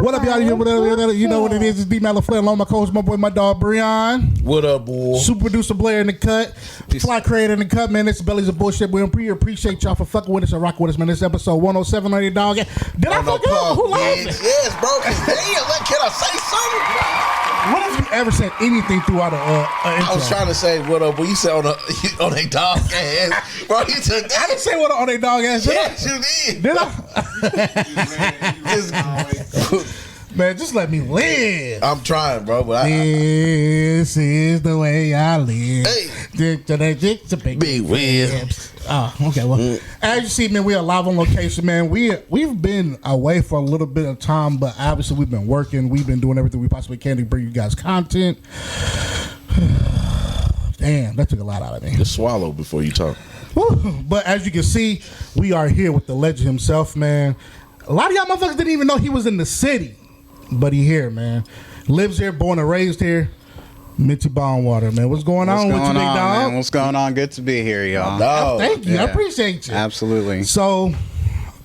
What up, y'all? You know what it is. It's D Malafleur along my coach, my boy, my dog, Brion. What up, boy? Super producer Blair in the cut. Fly creator in the cut, man. This is Bellies of Bullshit. We appreciate y'all for fucking with us and rocking with us, man. This is episode 107 on your dog. Did I fuck up? Who loves it? Yes, bro. Damn, can I say something? When have you ever said anything throughout an intro? I was trying to say what up, but you said on a dog ass. Bro, you took that. I didn't say what on a dog ass. Yes, you did. Did I? Man, just let me live. I'm trying, bro, but this is the way I live. Hey. Big ribs. Oh, okay. Well, as you see, man, we are live on location, man. We've been away for a little bit of time, but obviously we've been working. We've been doing everything we possibly can to bring you guys content. Damn, that took a lot out of me. Just swallow before you talk. But as you can see, we are here with the legend himself, man. A lot of y'all motherfuckers didn't even know he was in the city, but he here, man. Lives here, born and raised here. Minty Water, man. What's going on with you, big dog? Man? What's going on? Good to be here, y'all. Oh, thank you. Yeah. I appreciate you. Absolutely. So,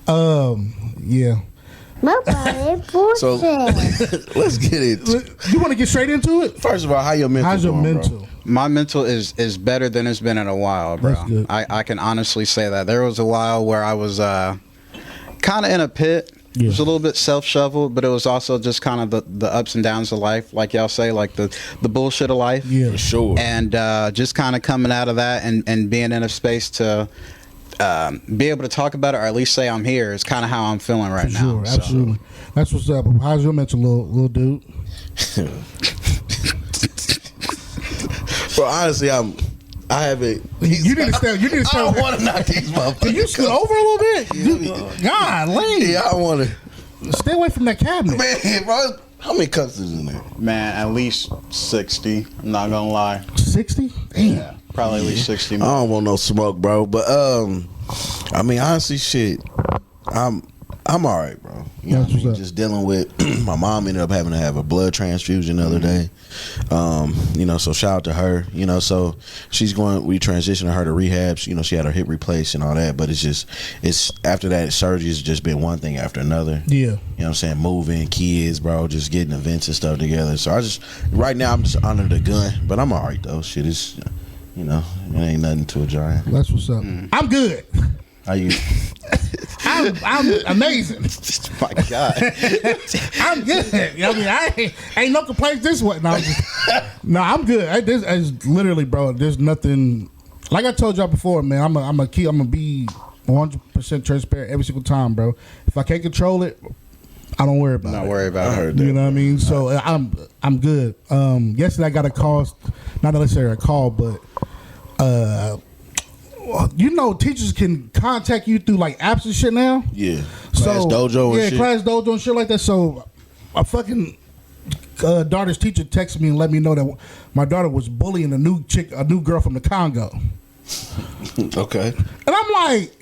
yeah. So let's get it. You want to get straight into it? First of all, how's your mental? Bro? My mental is better than it's been in a while, bro. That's good. I can honestly say that. There was a while where I was kind of in a pit. Yeah. It was a little bit self-shoveled, but it was also just kind of the ups and downs of life, like y'all say, like the bullshit of life. Yeah, for sure. And just kind of coming out of that and being in a space to be able to talk about it, or at least say I'm here, is kind of how I'm feeling right now. Sure, absolutely. So. That's what's up. How's your mental, little dude? Bro, honestly, I haven't. You need to stay. I don't want to knock these motherfuckers. Can you scoot over a little bit? God, lady. Yeah, I don't want to. Stay away from that cabinet. Man, bro, how many cups is in there? Man, at least 60. I'm not gonna lie. 60? Damn. Yeah, probably at least 60. I don't want no smoke, bro. But I mean, honestly, shit, I'm all right, bro. You know what I mean? Just dealing with my mom ended up having to have a blood transfusion the other day. You know, so shout out to her. You know, so we transitioned her to rehabs. You know, she had her hip replaced and all that. But it's after that surgery, it's just been one thing after another. Yeah. You know what I'm saying? Moving, kids, bro, just getting events and stuff together. So right now I'm just under the gun, but I'm all right though. Shit is, you know, it ain't nothing to a giant. That's what's up. I'm good. How you? I'm amazing. My God. I'm good. I mean, I ain't no complaints this way. No, I'm good. It's literally, bro. There's nothing. Like I told y'all before, man. I'm gonna be 100% transparent every single time, bro. If I can't control it, I don't worry about it. Not worry about it. I heard that. You know what I mean? So I'm good. Yesterday I got a call, not necessarily a call, but you know, teachers can contact you through like apps and shit now. Yeah, Class Dojo and shit. Class Dojo and shit like that. So my fucking daughter's teacher texted me and let me know that my daughter was bullying a new girl from the Congo. Okay. And I'm like,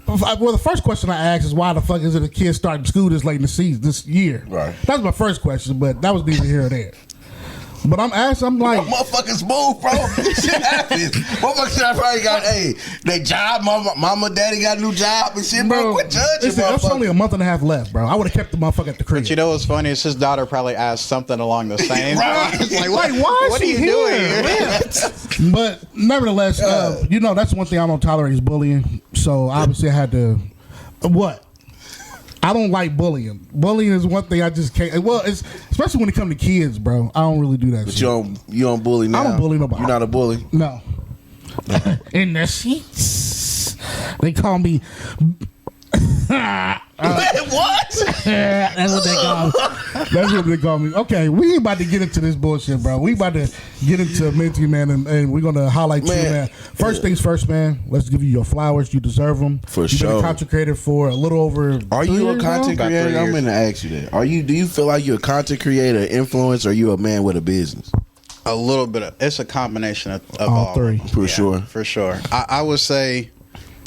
well, the first question I asked is why the fuck is it a kid starting school this late in the season this year? Right. That's my first question, but that was neither here or there. But I'm like, motherfuckers move, bro. Shit happens. Motherfuckers probably got, they job, mama, daddy got a new job and shit, bro. Quit judging, That's only a month and a half left, bro. I would have kept the motherfucker at the crib. But you know what's funny is his daughter probably asked something along the same lines. It's like, what are you doing here? But nevertheless, you know, that's one thing I don't tolerate is bullying. So obviously I had to, I don't like bullying. Bullying is one thing I just can't. Well, it's especially when it comes to kids, bro. I don't really do that. But shit. You don't bully now. I don't bully nobody. You're not a bully. No. In the sheets, they call me. What? That's what they call me. That's what they call me. Okay, we about to get into this bullshit, bro. We about to get into Minty, man, and we're gonna highlight you, man. First things first, man. Let's give you your flowers. You deserve them. For You've sure. Been a content creator for a little over. Are you a content creator? I'm gonna ask you that. Do you feel like you're a content creator, influencer, or you a man with a business? A little bit of. It's a combination of all three. For sure. For sure. I would say,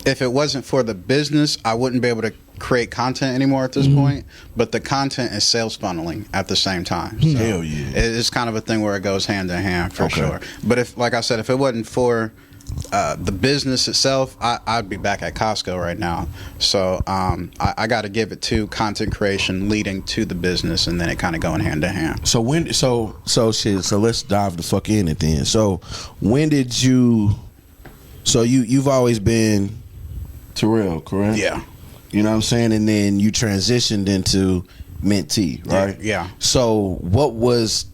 if it wasn't for the business, I wouldn't be able to create content anymore at this point, but the content is sales funneling at the same time. So hell yeah. It's kind of a thing where it goes hand in hand for sure. But if, like I said, if it wasn't for the business itself, I'd be back at Costco right now. So I got to give it to content creation leading to the business, and then it kind of going hand in hand. So so let's dive the fuck in it then. So when did you? So you've always been Terrell, correct? Yeah. You know what I'm saying? And then you transitioned into Minty, right? Yeah. So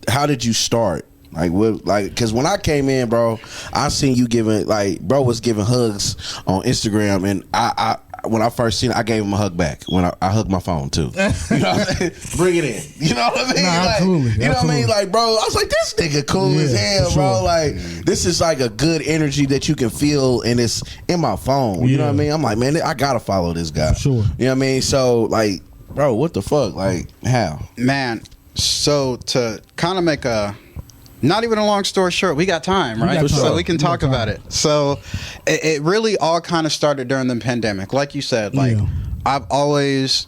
how did you start? Because when I came in, bro, I seen you giving, bro was giving hugs on Instagram, and I when I first seen it, I gave him a hug back. When I hugged my phone too. You know what I'm saying? Bring it in. You know what I mean? Nah, absolutely. You know what I mean? Bro, I was like, this nigga cool as hell, bro. Sure. This is like a good energy that you can feel, and it's in my phone. You know what I mean? I'm like, man, I gotta follow this guy. Sure. You know what I mean? So, bro, what the fuck? How? Man, so to kind of make not even a long story short, we got time, right? So we can talk about it. So it really all kind of started during the pandemic. Like you said, I've always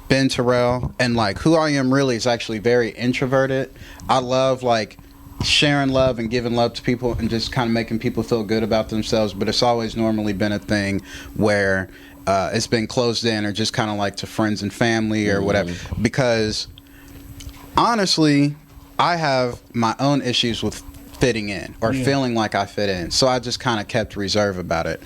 been Terrell, and who I am really is actually very introverted. I love sharing love and giving love to people and just kind of making people feel good about themselves. But it's always normally been a thing where it's been closed in or just kind of to friends and family or whatever. Because honestly, I have my own issues with fitting in or feeling like I fit in. So I just kind of kept reserve about it.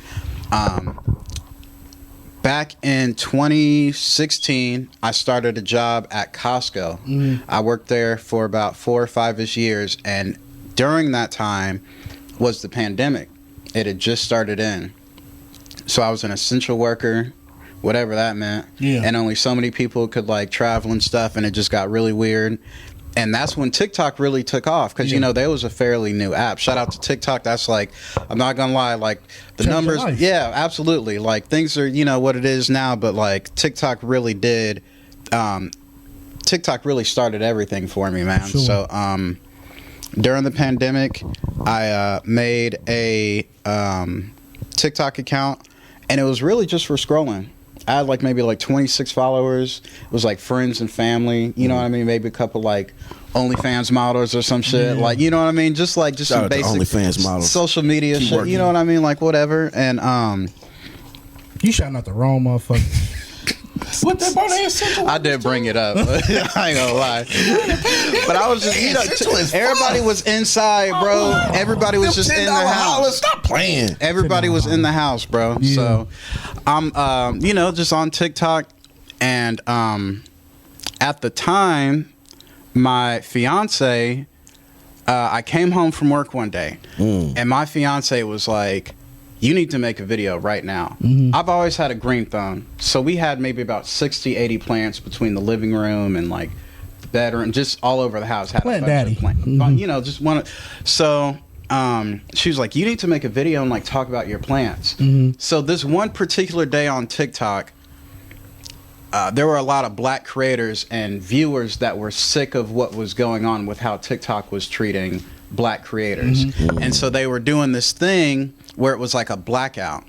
Back in 2016, I started a job at Costco. I worked there for about 4 or 5-ish years. And during that time was the pandemic. It had just started in. So I was an essential worker, whatever that meant. And only so many people could travel and stuff. And it just got really weird. And that's when TikTok really took off because, there was a fairly new app. Shout out to TikTok. That's I'm not going to lie, the Changed numbers. your life. Yeah, absolutely. Things are, what it is now. But, TikTok really did. TikTok really started everything for me, man. Sure. So, during the pandemic, I made a TikTok account. And it was really just for scrolling. I had maybe 26 followers. It was friends and family. You know what I mean? Maybe a couple OnlyFans models or some shit. You know what I mean? Just some basic OnlyFans models. Social media shit. You know what I mean? Whatever. And you shouting out the wrong motherfucker. What that bro? They essential. I did bring it up. I ain't gonna lie. But I was just, everybody was inside, bro. Everybody was just in their house. Stop playing. Everybody was in the house, bro. So I'm, just on TikTok, and at the time, my fiance, I came home from work one day, and my fiance was like, you need to make a video right now. I've always had a green thumb. So we had maybe about 60, 80 plants between the living room and the bedroom, just all over the house. Had Plant a bunch daddy. of plants. Just one. So she was like, you need to make a video and talk about your plants. So this one particular day on TikTok, there were a lot of black creators and viewers that were sick of what was going on with how TikTok was treating black creators. And so they were doing this thing where it was a blackout,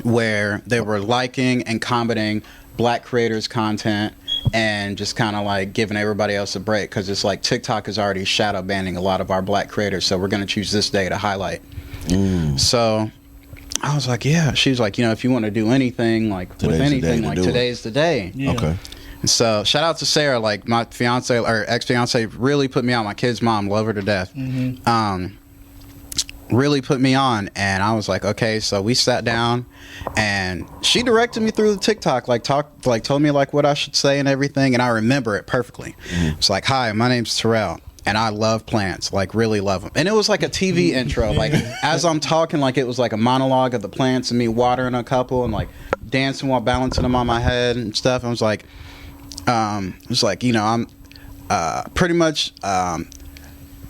where they were liking and commenting black creators' content and just kind of giving everybody else a break because it's TikTok is already shadow banning a lot of our black creators, so we're going to choose this day to highlight. So I was like, yeah. She was like, if you want to do anything with anything, today's the day. Okay. So shout out to Sarah, my fiance or ex-fiance really put me on. My kid's mom, love her to death. Really put me on, and I was like, okay. So we sat down, and she directed me through the TikTok, told me what I should say and everything, and I remember it perfectly. It's hi, my name's Terrell, and I love plants, really love them. And it was a TV intro, as I'm talking, it was a monologue of the plants and me watering a couple and dancing while balancing them on my head and stuff. I was I'm pretty much.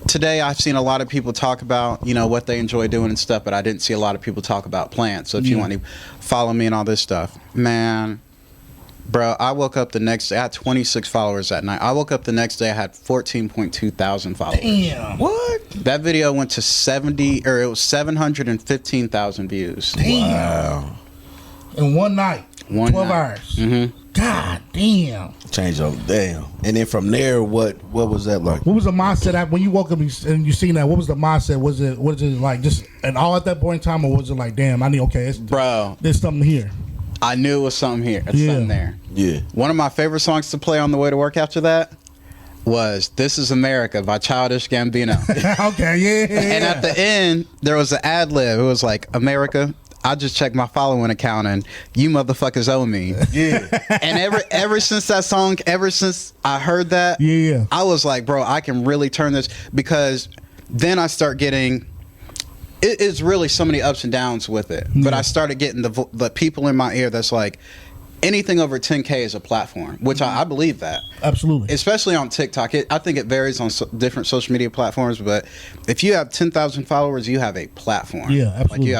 Today, I've seen a lot of people talk about, what they enjoy doing and stuff, but I didn't see a lot of people talk about plants. So if you want to follow me and all this stuff, man, bro, I woke up the next day. I had 26 followers that night. I woke up the next day. I had 14.2 thousand followers. Damn. What? That video went to 715,000 views. Damn. Wow. In one night. 12 night. hours. God damn. Change up, damn. And then from there, what was that like? What was the mindset when you woke up and you seen that? What was the mindset? Was it like just and all at that point in time, or was it like, damn, I need bro, there's something here. I knew it was something here. It's something there. Yeah. One of my favorite songs to play on the way to work after that was "This Is America" by Childish Gambino. Okay, yeah. And at the end, there was an ad lib. It was like, "America, I just checked my following account and you motherfuckers owe me." Yeah. And ever since that song, ever since I heard that, yeah, I was like, bro, I can really turn this, because then I start getting. It is really so many ups and downs with it, but I started getting the people in my ear that's like, anything over 10K is a platform, which I believe that. Absolutely. Especially on TikTok. I think it varies on different social media platforms, but if you have 10,000 followers, you have a platform. Yeah, absolutely.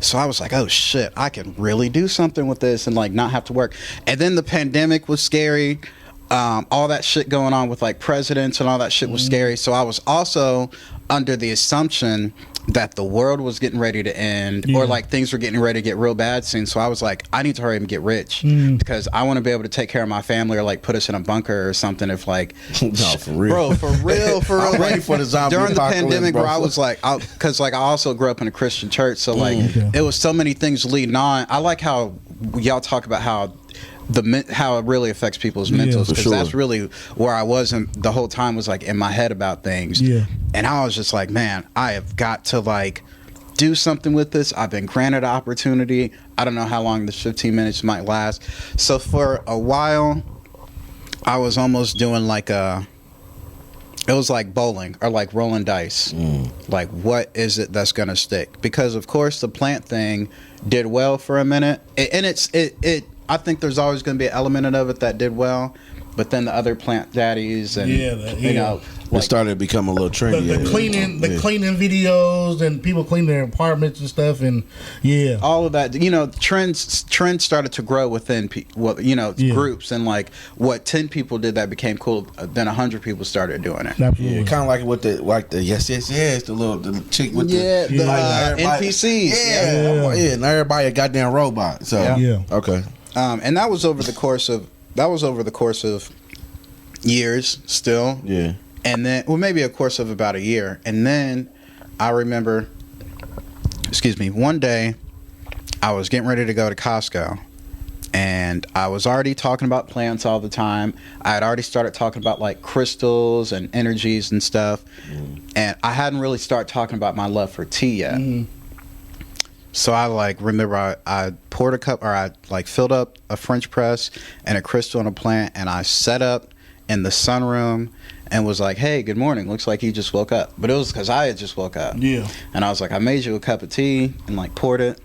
So I was like, oh shit, I can really do something with this and like not have to work. And then the pandemic was scary. All that shit going on with like presidents and all that shit was scary. So I was also under the assumption that the world was getting ready to end, or like things were getting ready to get real bad soon. So I was like, I need to hurry and get rich because I want to be able to take care of my family, or like put us in a bunker or something. If like, no, for real, bro, for real. I'm ready for the zombie during the pandemic, bro. I was like, because like I also grew up in a Christian church, so like it was so many things leading on. I like how y'all talk about how it really affects people's mentals, because that's really where I was the whole time, was like in my head about things. Yeah. And I was just like, man, I have got to like do something with this. I've been granted an opportunity. I don't know how long this 15 minutes might last. So for a while, I was almost doing like it was like bowling or like rolling dice. Like, what is it that's gonna stick? Because of course the plant thing did well for a minute, and I think there's always going to be an element of it that did well, but then the other plant daddies and you know, it started to become a little trendy. The cleaning videos and people cleaning their apartments and stuff, and all of that. You know, trends started to grow within groups, and like what 10 people did that became cool, then 100 people started doing it. Absolutely. Yeah, kind of like with the yes, the chick with the NPCs. And everybody a goddamn robot. So okay. And that was over the course of years still. Yeah. And then, well, maybe a course of about a year. And then I remember, one day I was getting ready to go to Costco, and I was already talking about plants all the time. I had already started talking about like crystals and energies and stuff. And I hadn't really started talking about my love for tea yet. So I like remember I poured a cup, or I like filled up a French press and a crystal and a plant, and I set up in the sunroom and was like, "Hey, good morning. Looks like you just woke up." But it was because I had just woke up. Yeah. And I was like, I made you a cup of tea, and like poured it,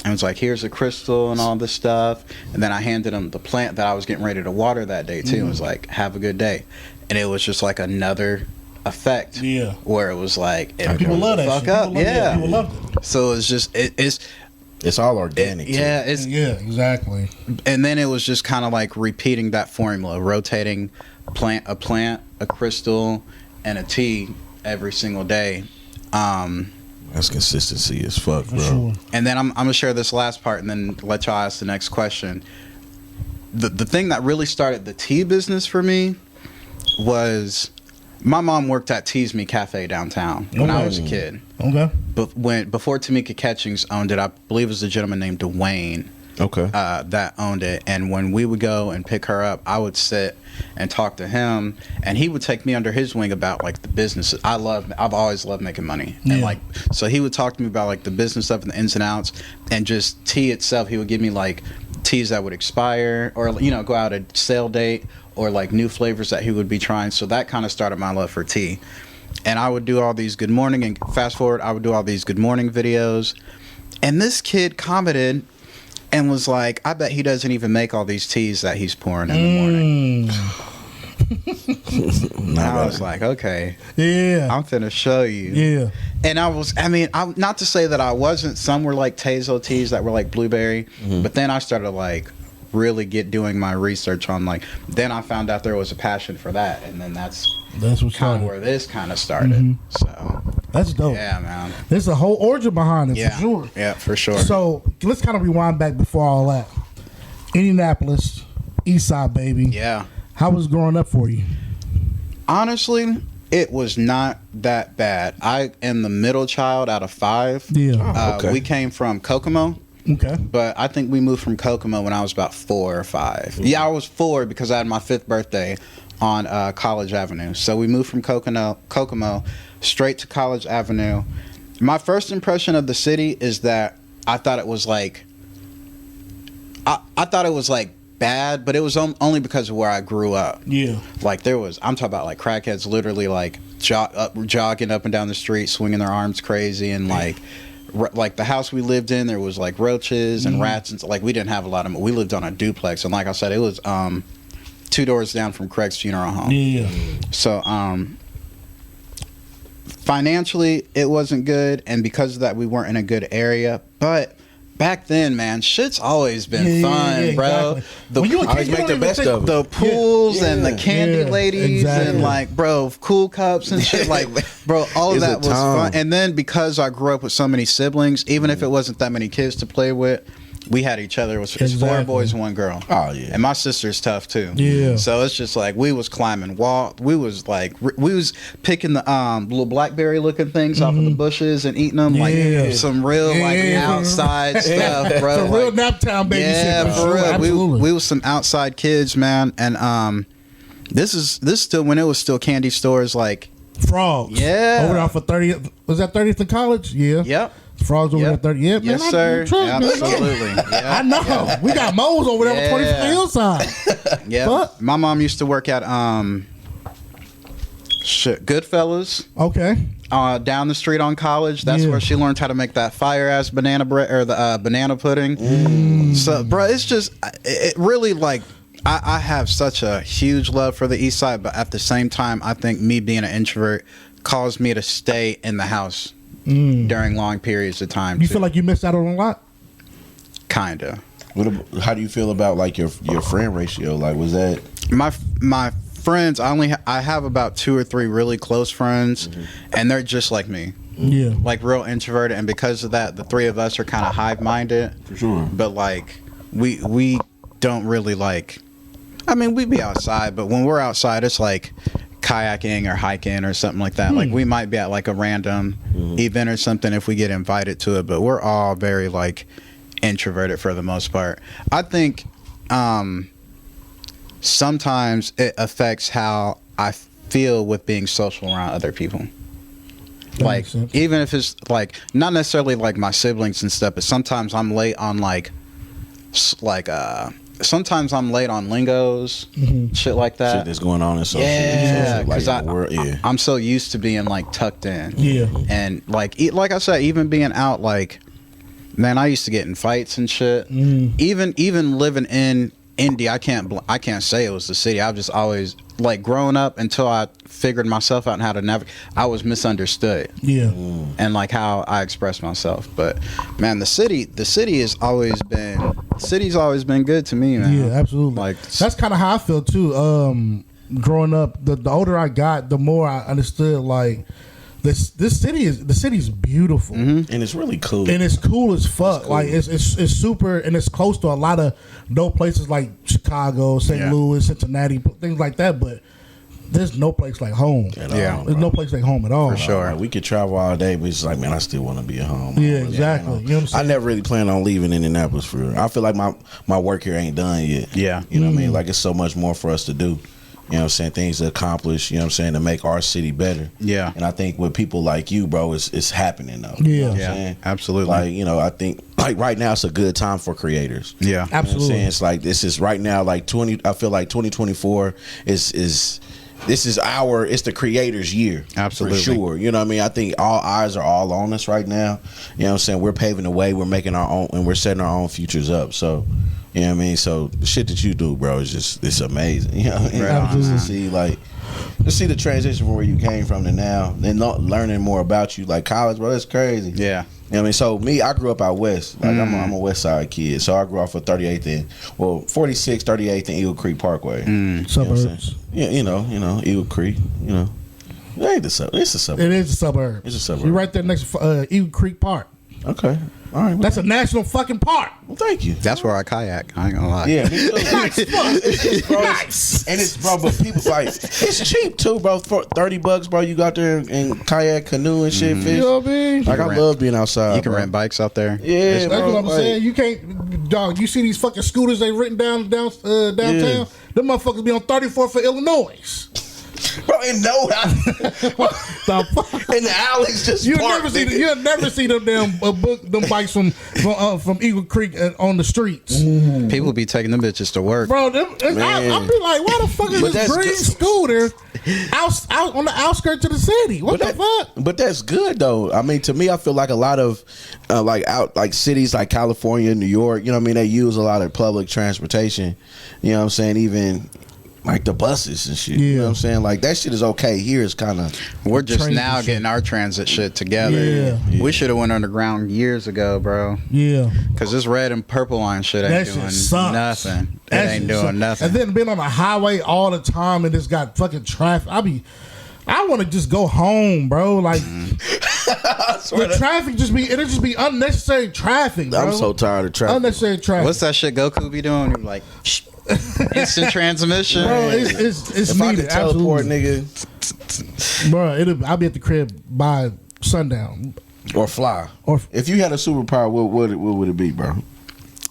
and was like, "Here's a crystal and all this stuff." And then I handed him the plant that I was getting ready to water that day too, and was like, "Have a good day." And it was just like another effect, where it was like, people love that fuck shit. up, People love it. So it's just it's all organic. Exactly. And then it was just kind of like repeating that formula, rotating a plant, a crystal, and a tea every single day. That's consistency as fuck, bro. Sure. And then I'm gonna share this last part, and then let y'all ask the next question. The thing that really started the tea business for me was, my mom worked at Tease Me Cafe downtown when I was a kid. Okay. But before Tamika Catchings owned it, I believe it was a gentleman named Dwayne. Okay. That owned it. And when we would go and pick her up, I would sit and talk to him, and he would take me under his wing about like the business. I've always loved making money. And like, so he would talk to me about like the business stuff and the ins and outs, and just tea itself. He would give me like teas that would expire, or go out a sale date, or like new flavors that he would be trying. So that kind of started my love for tea. And I would do all these good morning, and fast forward, I would do all these good morning videos. And this kid commented and was like, I bet he doesn't even make all these teas that he's pouring in the morning. And I was like, okay. Yeah. I'm finna show you. Yeah. And I not to say that I wasn't. Some were like Tezo teas that were like blueberry. But then I started like really doing my research on like, then I found out there was a passion for that, and then that's what kind of where this kind of started. So that's dope. Yeah, man. There's a whole origin behind it, for sure. Yeah, for sure. So let's kind of rewind back before all that. Indianapolis, East Side, baby. Yeah. How was growing up for you? Honestly, it was not that bad. I am the middle child out of 5. Yeah. Okay. We came from Kokomo. Okay. But I think we moved from Kokomo when I was about 4 or 5. Yeah, I was 4 because I had my 5th birthday on College Avenue. So we moved from Kokomo straight to College Avenue. My first impression of the city is that I thought it was like I thought it was like bad, but it was only because of where I grew up. Yeah. Like I'm talking about like crackheads literally like jogging up and down the street, swinging their arms crazy, and like the house we lived in, there was like roaches and rats, and like we didn't have a lot of. We lived on a duplex, and like I said, it was 2 doors down from Craig's funeral home. Yeah. So financially, it wasn't good, and because of that, we weren't in a good area. But back then, man, shit's always been fun, bro. Exactly. The, When you a kid, always you make don't the even best think- of it. The pools and the candy ladies exactly. and like, bro, cool cups and shit. Like, bro, all of It's a that was time. fun. And then because I grew up with so many siblings, even if it wasn't that many kids to play with, we had each other. It was 4 Exactly. boys, 1 girl. Oh, yeah. And my sister's tough too. Yeah. So it's just like we was climbing wall. We was picking the little blackberry looking things off of the bushes and eating them Yeah. like some real like Yeah. outside stuff, bro. Some real Like, Naptown baby yeah, shit. for sure. real. Absolutely. We was some outside kids, man. And this is still when it was still candy stores. Like, Frogs. Yeah. Over there for 30th. Was that 30th in college? Yeah. yep, Frogs over Yep. there 30th. Yeah, yes, man, sir, man. absolutely. I know. We got moles over there on 25th Yeah. Hillside. Yeah, But- my mom used to work at Goodfellas. Okay. Down the street on College. That's Yeah. where she learned how to make that fire ass banana bread or the banana pudding. So, bro, it's just it really like I have such a huge love for the East Side, but at the same time, I think me being an introvert caused me to stay in the house during long periods of time. You feel like you missed out on a lot? Kinda. How do you feel about like your friend ratio? Like, was that My friends, I have about 2 or 3 really close friends, and they're just like me. Yeah. Like real introverted, and because of that, the 3 of us are kind of hive minded. for sure? But like we don't really like. I mean, we be outside, but when we're outside, it's like kayaking or hiking or something like that. Like we might be at like a random event or something if we get invited to it. But we're all very like introverted for the most part. I think sometimes it affects how I feel with being social around other people. That Like makes sense. even if it's like not necessarily like my siblings and stuff, but sometimes I'm late on sometimes I'm late on lingos, shit like Shit that. that's going on in social, Yeah, like, 'cause in the world. Yeah, I'm so used to being like tucked in. Yeah. And like I said, even being out, like, man, I used to get in fights and shit. Even living in Indy, I can't say it was the city. I've just always like growing up until I figured myself out and how to navigate. I was misunderstood. Yeah. And like how I express myself. But man, the city's always been good to me, man. Yeah, absolutely. Like That's kind of how I feel too. Growing up, the older I got, the more I understood like this city's beautiful. and it's really cool. And it's cool as fuck. cool. Like it's super, and it's close to a lot of dope places like Chicago, St. Yeah. Louis, Cincinnati, things like that. But there's no place like home. At Yeah. all, There's bro. no place like home at all. For sure. Like, we could travel all day, but it's like, man, I still want to be at home. Yeah, exactly. You know what I'm I saying? never really plan on leaving Indianapolis for real. I feel like my work here ain't done yet. Yeah. You know what I mean? Like, it's so much more for us to do. You know what I'm saying? Things to accomplish, you know what I'm saying, to make our city better. Yeah. And I think with people like you, bro, it's happening though. Yeah. You know what I'm Yeah, saying? absolutely. Like, you know, I think like right now it's a good time for creators. Yeah. You know what I'm Absolutely. saying? It's like this is right now like I feel like 2024 is it's the creators' year. Absolutely. For sure. You know what I mean? I think all eyes are all on us right now. You know what I'm saying? We're paving the way, we're making our own, and we're setting our own futures up. So, you know what I mean? So the shit that you do, bro, is just, it's amazing. You know what I mean? Right on, Just man. to see like just see the transition from where you came from to now, and not learning more about you. Like college, bro, that's crazy. Yeah. You know what I mean? So me, I grew up out west. Like I'm a west side kid. So I grew up for 38th and 46th, 38th and Eagle Creek Parkway. You know what I'm Suburbs. saying? Yeah, you know, Eagle Creek, you know. It ain't the suburb. It's a suburb. It is a suburb. It's a suburb. You're right there next to Eagle Creek Park. Okay. All right, That's a national fucking park. well, thank you. That's where I kayak. I ain't gonna lie. Yeah, me too. Nice, Bro, nice. and it's bro, but people like it's cheap too, bro. For $30, bro, you got there and kayak, canoe, and shit, fish. You know what I mean? Like I love being outside. You can bro. rent bikes out there. Yeah, That's bro, what I'm like, saying. You can't, dog. You see these fucking scooters they written downtown. Yeah. Them motherfuckers be on 34th for Illinois. Bro, and no, The fuck? in the alleys just You'll park, never see nigga. you'll never see them damn them bikes from Eagle Creek on the streets, People be taking them bitches to work. bro. I'll be like, why the fuck is But this that's green good. scooter out on the outskirts of the city? What the fuck? But that's good though. I mean, to me, I feel like a lot of like cities like California, New York. You know what I mean? They use a lot of public transportation. You know what I'm saying? Even like the buses and shit. You know what I'm saying? Like that shit is okay. Here it's kind of We're just Trains now and getting our transit shit together. Yeah. We should have went underground years ago, bro. Yeah, Because this red and purple line shit ain't that shit doing sucks. nothing. It That ain't shit doing sucks. nothing. And then being on the highway all the time and it's got fucking traffic. I want to just go home, bro. Like the traffic it'll just be unnecessary traffic, bro. I'm so tired of traffic. Unnecessary traffic. What's that shit Goku be doing? You're like, instant transmission. Bro, it's If I needed. could teleport, Absolutely. nigga, Bro, I'll be at the crib by sundown. or fly. If you had a superpower, what would it be, bro?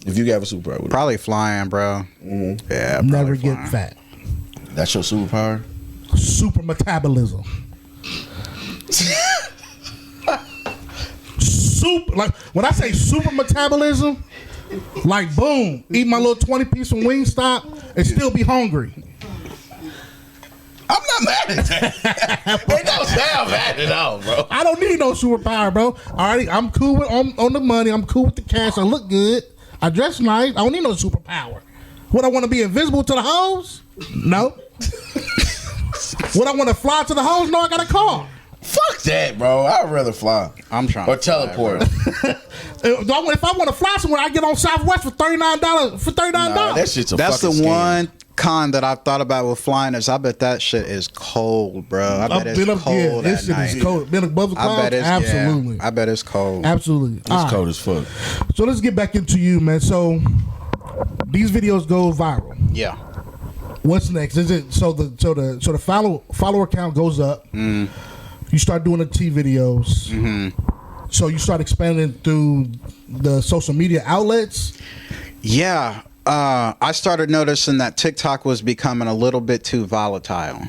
If you have a superpower, what Probably flying, bro. Yeah, probably Never get flying. fat. that's your superpower. Super metabolism. Super, like when I say super metabolism, like boom, eat my little 20-piece from Wingstop and still be hungry. I'm not mad at that. It don't sound bad at all, bro. I don't need no superpower, bro. Alrighty, I'm cool with on the money. I'm cool with the cash. I look good. I dress nice. I don't need no superpower. What, I want to be invisible to the hoes? No. What, I want to fly to the hoes? No, I got a car. Fuck that, bro. I'd rather fly. I'm trying or to fly, teleport. If I want to fly somewhere, I get on Southwest for $39. For $39. Nah, that shit's a That's the fucking scam. one con that I've thought about with flying is I bet that shit is cold, bro. I bet it's cold this at shit night. is cold. Been above the I clouds? bet it's Absolutely. Yeah, I bet it's cold. Absolutely. It's All right. cold as fuck. So let's get back into you, man. So these videos go viral. Yeah. What's next? Is it so the follower count goes up? Mm. You start doing the T videos. Mm-hmm. So you start expanding through the social media outlets. Yeah. I started noticing that TikTok was becoming a little bit too volatile.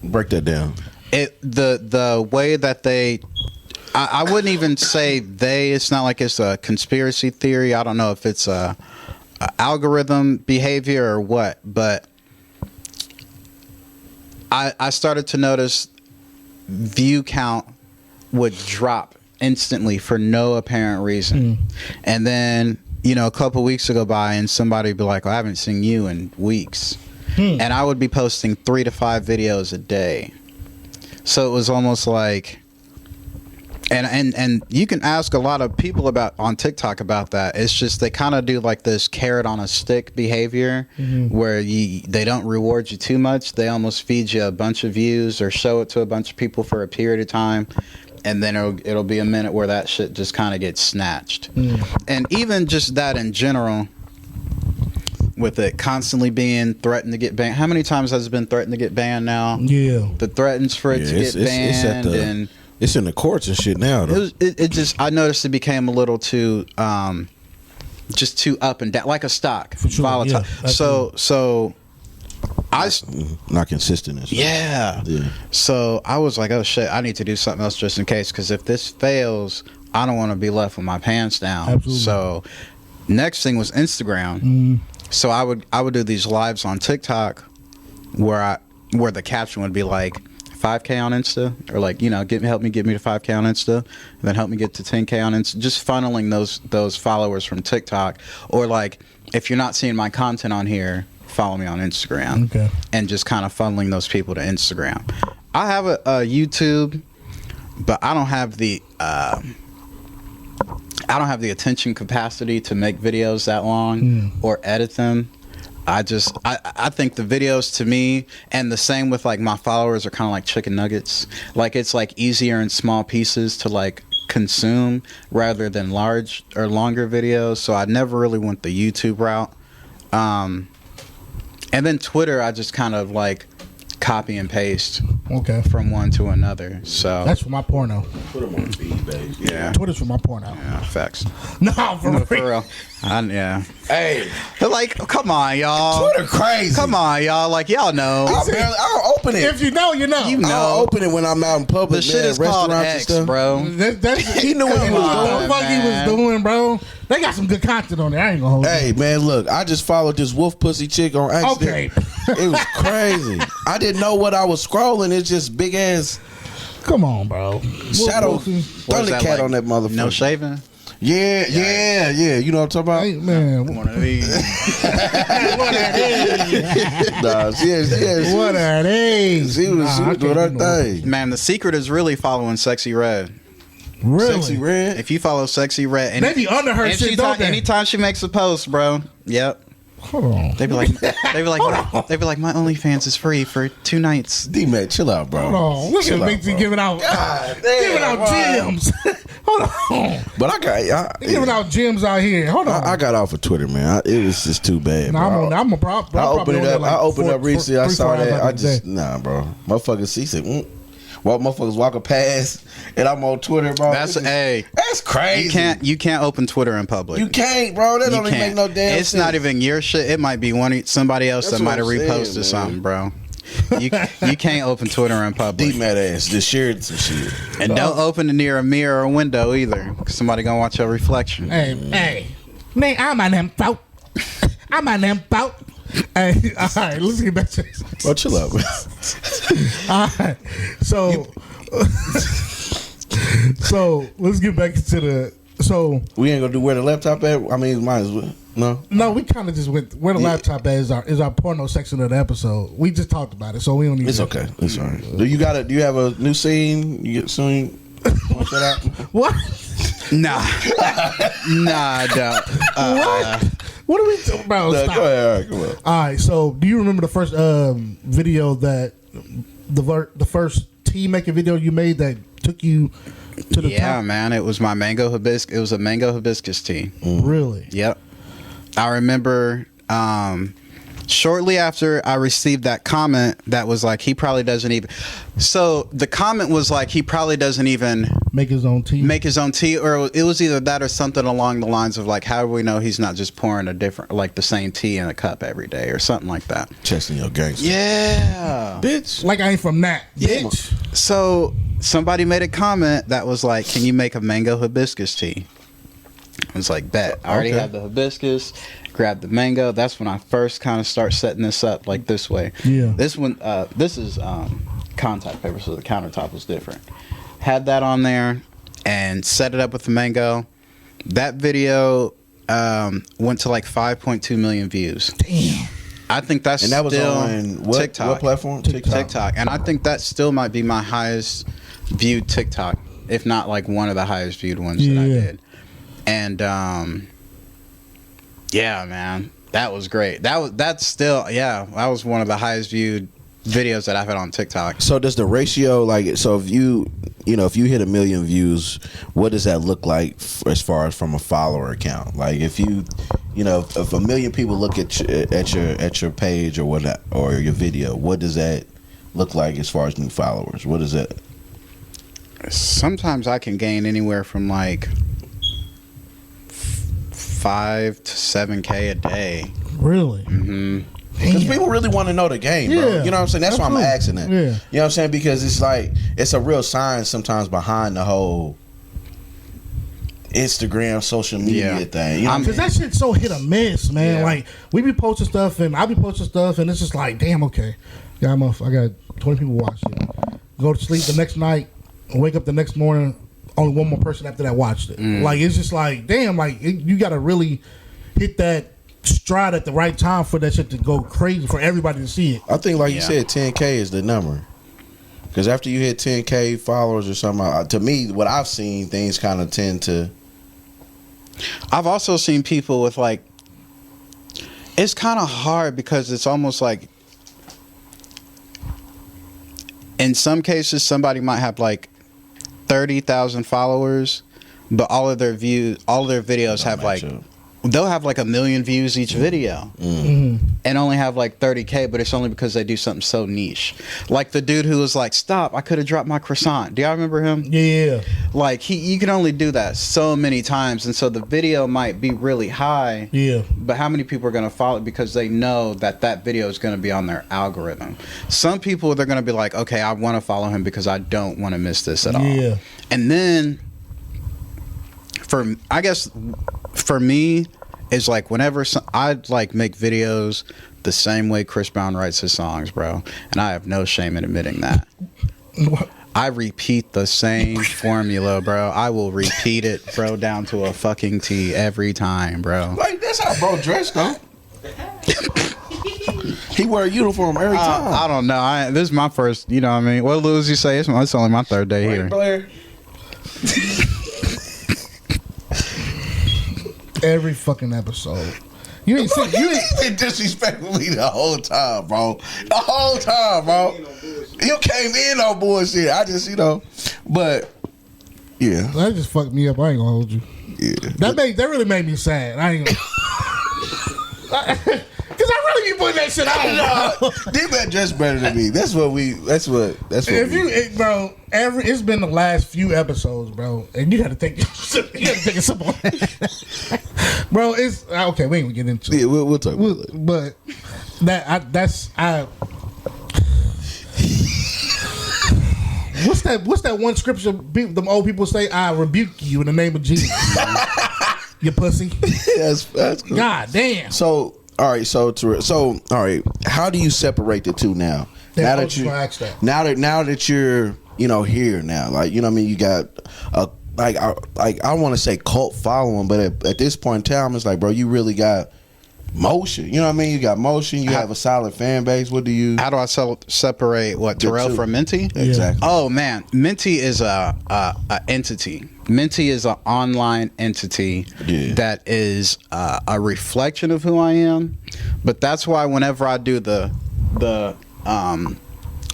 Break that down. The way that I wouldn't even say it's not like it's a conspiracy theory. I don't know if it's a algorithm behavior or what, but I started to notice view count would drop instantly for no apparent reason. And then, a couple weeks would go by and somebody would be like, I haven't seen you in weeks. And I would be posting 3 to 5 videos a day. So it was almost like, and you can ask a lot of people on TikTok about that. It's just they kind of do like this carrot on a stick behavior where they don't reward you too much. They almost feed you a bunch of views or show it to a bunch of people for a period of time. And then it'll be a minute where that shit just kind of gets snatched. And even just that in general, with it constantly being threatened to get banned. How many times has it been threatened to get banned now? Yeah. The threatens for it to get banned. And it's in the courts and shit now, though. it just, I noticed it became a little too, just too up and down, like a stock. For sure, Volatile. yeah, So not consistent. And stuff. yeah. So I was like, oh shit, I need to do something else just in case. Because if this fails, I don't want to be left with my pants down. Absolutely. So next thing was Instagram. So I would do these lives on TikTok where the caption would be like 5K on Insta, or like, help me get me to 5K on Insta, and then help me get to 10K on Insta. Just funneling those followers from TikTok, or like, if you're not seeing my content on here, follow me on Instagram. Okay. And just kind of funneling those people to Instagram. I have a YouTube, but I don't have the attention capacity to make videos that long or edit them. I think the videos, to me, and the same with like my followers, are kind of like chicken nuggets. Like, it's like easier in small pieces to like consume rather than large or longer videos. So I never really went the YouTube route. And then Twitter, I just kind of like copy and paste from one to another. So that's for my porno. Put them on feed, baby. Yeah. Twitter's for my porno. Yeah, facts. No, for real. Yeah. Hey, like, come on, y'all. Twitter crazy. Come on, y'all. Like, y'all know. I don't open it. If you know, you know. You know. I don't open it when I'm out in public. The shit is called X, bro. He knew what he was doing. What the fuck he was doing, bro? They got some good content on there. I ain't gonna hold you. Hey, man, look. I just followed this wolf pussy chick on accident. Okay. It was crazy. I didn't know what I was scrolling. It's just big ass Come on, bro. shadow Thundercat like, on that motherfucker. No shaving? Yeah. You know what I'm talking about? Hey, man. One of these. What are these? Nah, she What are these? was doing her thing. Man, the secret is really following Sexy Red. Really? Sexy Red. If you follow Sexy Red, and They be under her shit, don't they? anytime she makes a post, bro. Yep. Hold on. They be like, my OnlyFans is free for 2 nights. D-Mac, chill out, bro. Hold on. Look Chill at out, Minty bro. giving out gems. Hold on. But I Giving out gems out here. Hold on. I got off of Twitter, man. It was just too bad. No, bro. I'm a prop. I opened it up. I opened up recently. I saw that. I just bro. Motherfuckers. He said, "Well, motherfuckers walking past, and I'm on Twitter, bro." That's crazy. You can't open Twitter in public. You can't, bro. That don't even make no damn sense. It's not even your shit. It might be somebody else that might have reposted something, bro. You can't open Twitter in public. Deep mad ass. Just shared some shit. And don't open it near a mirror or window either, because somebody gonna watch your reflection. Hey, man, I'm an impout. Hey, all right, let's get back to this. Bro, chill out, man. All right, so let's get back into the. So we ain't gonna do where the laptop at. I mean, might as well. No, we kind of just went where the laptop at is our porno section of the episode. We just talked about it, so we don't need. It's okay. It's all right. Do you have a new scene? You get soon. Want to shut out? What? Nah, I don't. What? What are we talking about? Go ahead. All right, come on. All right. So, do you remember the first video that the first tea making video you made that took you to the top? Yeah, man. It was my mango hibiscus. It was a mango hibiscus tea. Really? Yep. I remember shortly after I received that comment that was like, he probably doesn't even. So the comment was like, he probably doesn't even make his own tea. Or it was either that or something along the lines of like, how do we know he's not just pouring the same tea in a cup every day or something like that? Chesting your gangster. Yeah. Bitch. Like I ain't from that. Bitch. So somebody made a comment that was like, can you make a mango hibiscus tea? I was like, bet. I already have the hibiscus. Grab the mango. That's when I first kind of start setting this up like this way. Yeah. This is contact paper, so the countertop was different. Had that on there and set it up with the mango. That video went to like 5.2 million views. Damn. I think that's and that was still on TikTok. What platform? TikTok. And I think that still might be my highest viewed TikTok, if not like one of the highest viewed ones that I did. And yeah, man, that was great. That was one of the highest viewed videos that I've had on TikTok. So does the ratio if you hit 1 million views, what does that look like as far as from a follower account? Like if if 1 million people look at your page or whatnot, or your video, what does that look like as far as new followers? What is that? Sometimes I can gain anywhere from like 5 to 7K a day. Really? Mm-hmm. Because people really want to know the game, bro. You know what I'm saying? That's why I'm asking that. Yeah. You know what I'm saying? Because it's like, it's a real science sometimes behind the whole Instagram, social media thing. You know, because that shit's so hit or miss, man. Yeah. Like we be posting stuff, and I be posting stuff, and it's just like, damn, okay, I got 20 people watching it. Go to sleep the next night, and wake up the next morning. Only one more person after that watched it. Like it's just like, damn, like you got to really hit that stride at the right time for that shit to go crazy for everybody to see it. I think, like you said, 10K is the number. Because after you hit 10K followers or something, to me, what I've seen, things kind of tend to. I've also seen people with like, it's kind of hard because it's almost like, in some cases, somebody might have like 30,000 followers, but all of their videos have like, they'll have like 1 million views each video and only have like 30K, but it's only because they do something so niche. Like the dude who was like, stop, I could have dropped my croissant. Do y'all remember him? Yeah. Like you can only do that so many times, and so the video might be really high. Yeah. But how many people are going to follow it because they know that video is going to be on their algorithm? Some people, they're going to be like, okay, I want to follow him because I don't want to miss this at all. Yeah. And then I guess for me, it's like whenever I like make videos the same way Chris Brown writes his songs, bro, and I have no shame in admitting that. I repeat the same formula, bro. I will repeat it, bro, down to a fucking T every time, bro. Like, that's how bro dressed, though. He wear a uniform every time. I don't know. This is my first, you know what I mean? What Lil Uzi say? It's only my third day here. Blair. Every fucking episode. You ain't been disrespectful me the whole time, bro. The whole time, bro. You came in on bullshit. I just, but yeah. That just fucked me up. I ain't gonna hold you. Yeah. That really made me sad. I ain't gonna. Cause I really be putting that shit out. They better dress better than me. That's what. Bro, it's been the last few episodes, bro, and you got to take a sip on that. Bro, it's okay. We ain't gonna get into it. Yeah, we'll talk about it. But What's that one scripture the old people say? I rebuke you in the name of Jesus. You pussy. That's cool. God damn. So all right, so all right. How do you separate the two now? Now that you're here now, like I mean, you got a I want to say cult following, but at this point in time, it's like, bro, you really got motion. You know what I mean? You got motion. You have a solid fan base. What do you? How do I separate Terrell from Minty? Yeah. Exactly. Oh man, Minty is a entity. Minty is an online entity that is a reflection of who I am. But that's why whenever I do the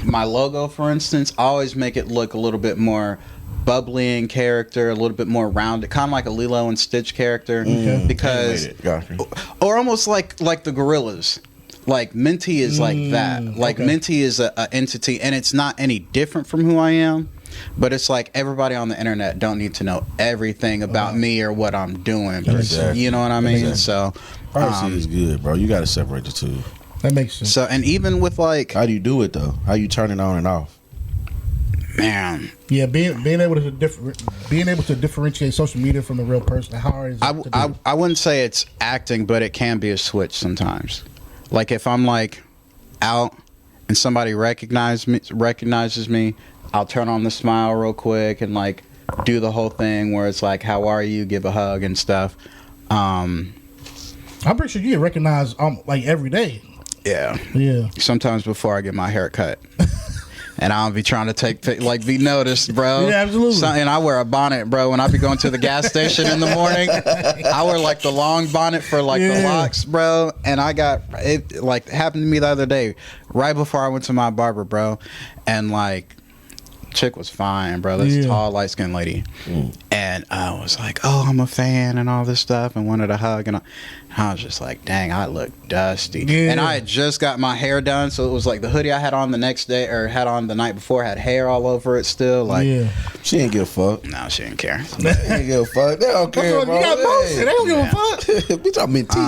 my logo, for instance, I always make it look a little bit more bubbly in character, a little bit more rounded, kind of like a Lilo and Stitch character, because or almost like the Gorillas. Like Minty is like that. Like Minty is a entity, and it's not any different from who I am, but it's like everybody on the internet don't need to know everything about me or what I'm doing. Exactly. You know what I mean? Exactly. So privacy is good, bro. You got to separate the two. That makes sense. So, and even with like, how do you do it though? How you turn it on and off? Man, yeah, being able to differentiate social media from the real person. How hard is it? I wouldn't say it's acting, but it can be a switch sometimes. Like if I'm like out and somebody recognizes me, I'll turn on the smile real quick and like do the whole thing where it's like, "How are you?" Give a hug and stuff. I'm pretty sure you get recognized like every day. Yeah. Yeah. Sometimes before I get my hair cut. And I'll be trying to be noticed, bro. Yeah, absolutely. And I wear a bonnet, bro. When I be going to the gas station in the morning, I wear like the long bonnet for like the locks, bro. And I got it like happened to me the other day, right before I went to my barber, bro. And like, chick was fine, bro. This tall, light skinned lady, and I was like, "Oh, I'm a fan," and all this stuff, and wanted a hug, and I was just like, "Dang, I look dusty." Yeah. And I had just got my hair done, so it was like the hoodie I had on the next day or had on the night before had hair all over it still. Like, she didn't give a fuck. No, she didn't care. She didn't give a fuck. They don't care, bro. You got motion. They don't give a fuck. We talking Minty.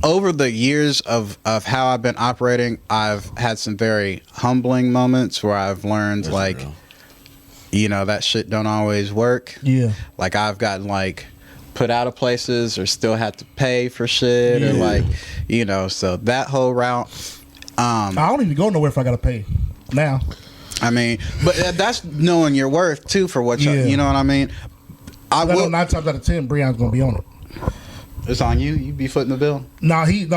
Over the years of how I've been operating, I've had some very humbling moments where I've learned that shit don't always work. Yeah. Like I've gotten like put out of places or still had to pay for shit or like, so that whole route. I don't even go nowhere if I gotta pay now. I mean, but that's knowing your worth too for what you know what I mean? I know 9 times out of 10, Brion's gonna be on it. It's on you. You be footing the bill. No, he's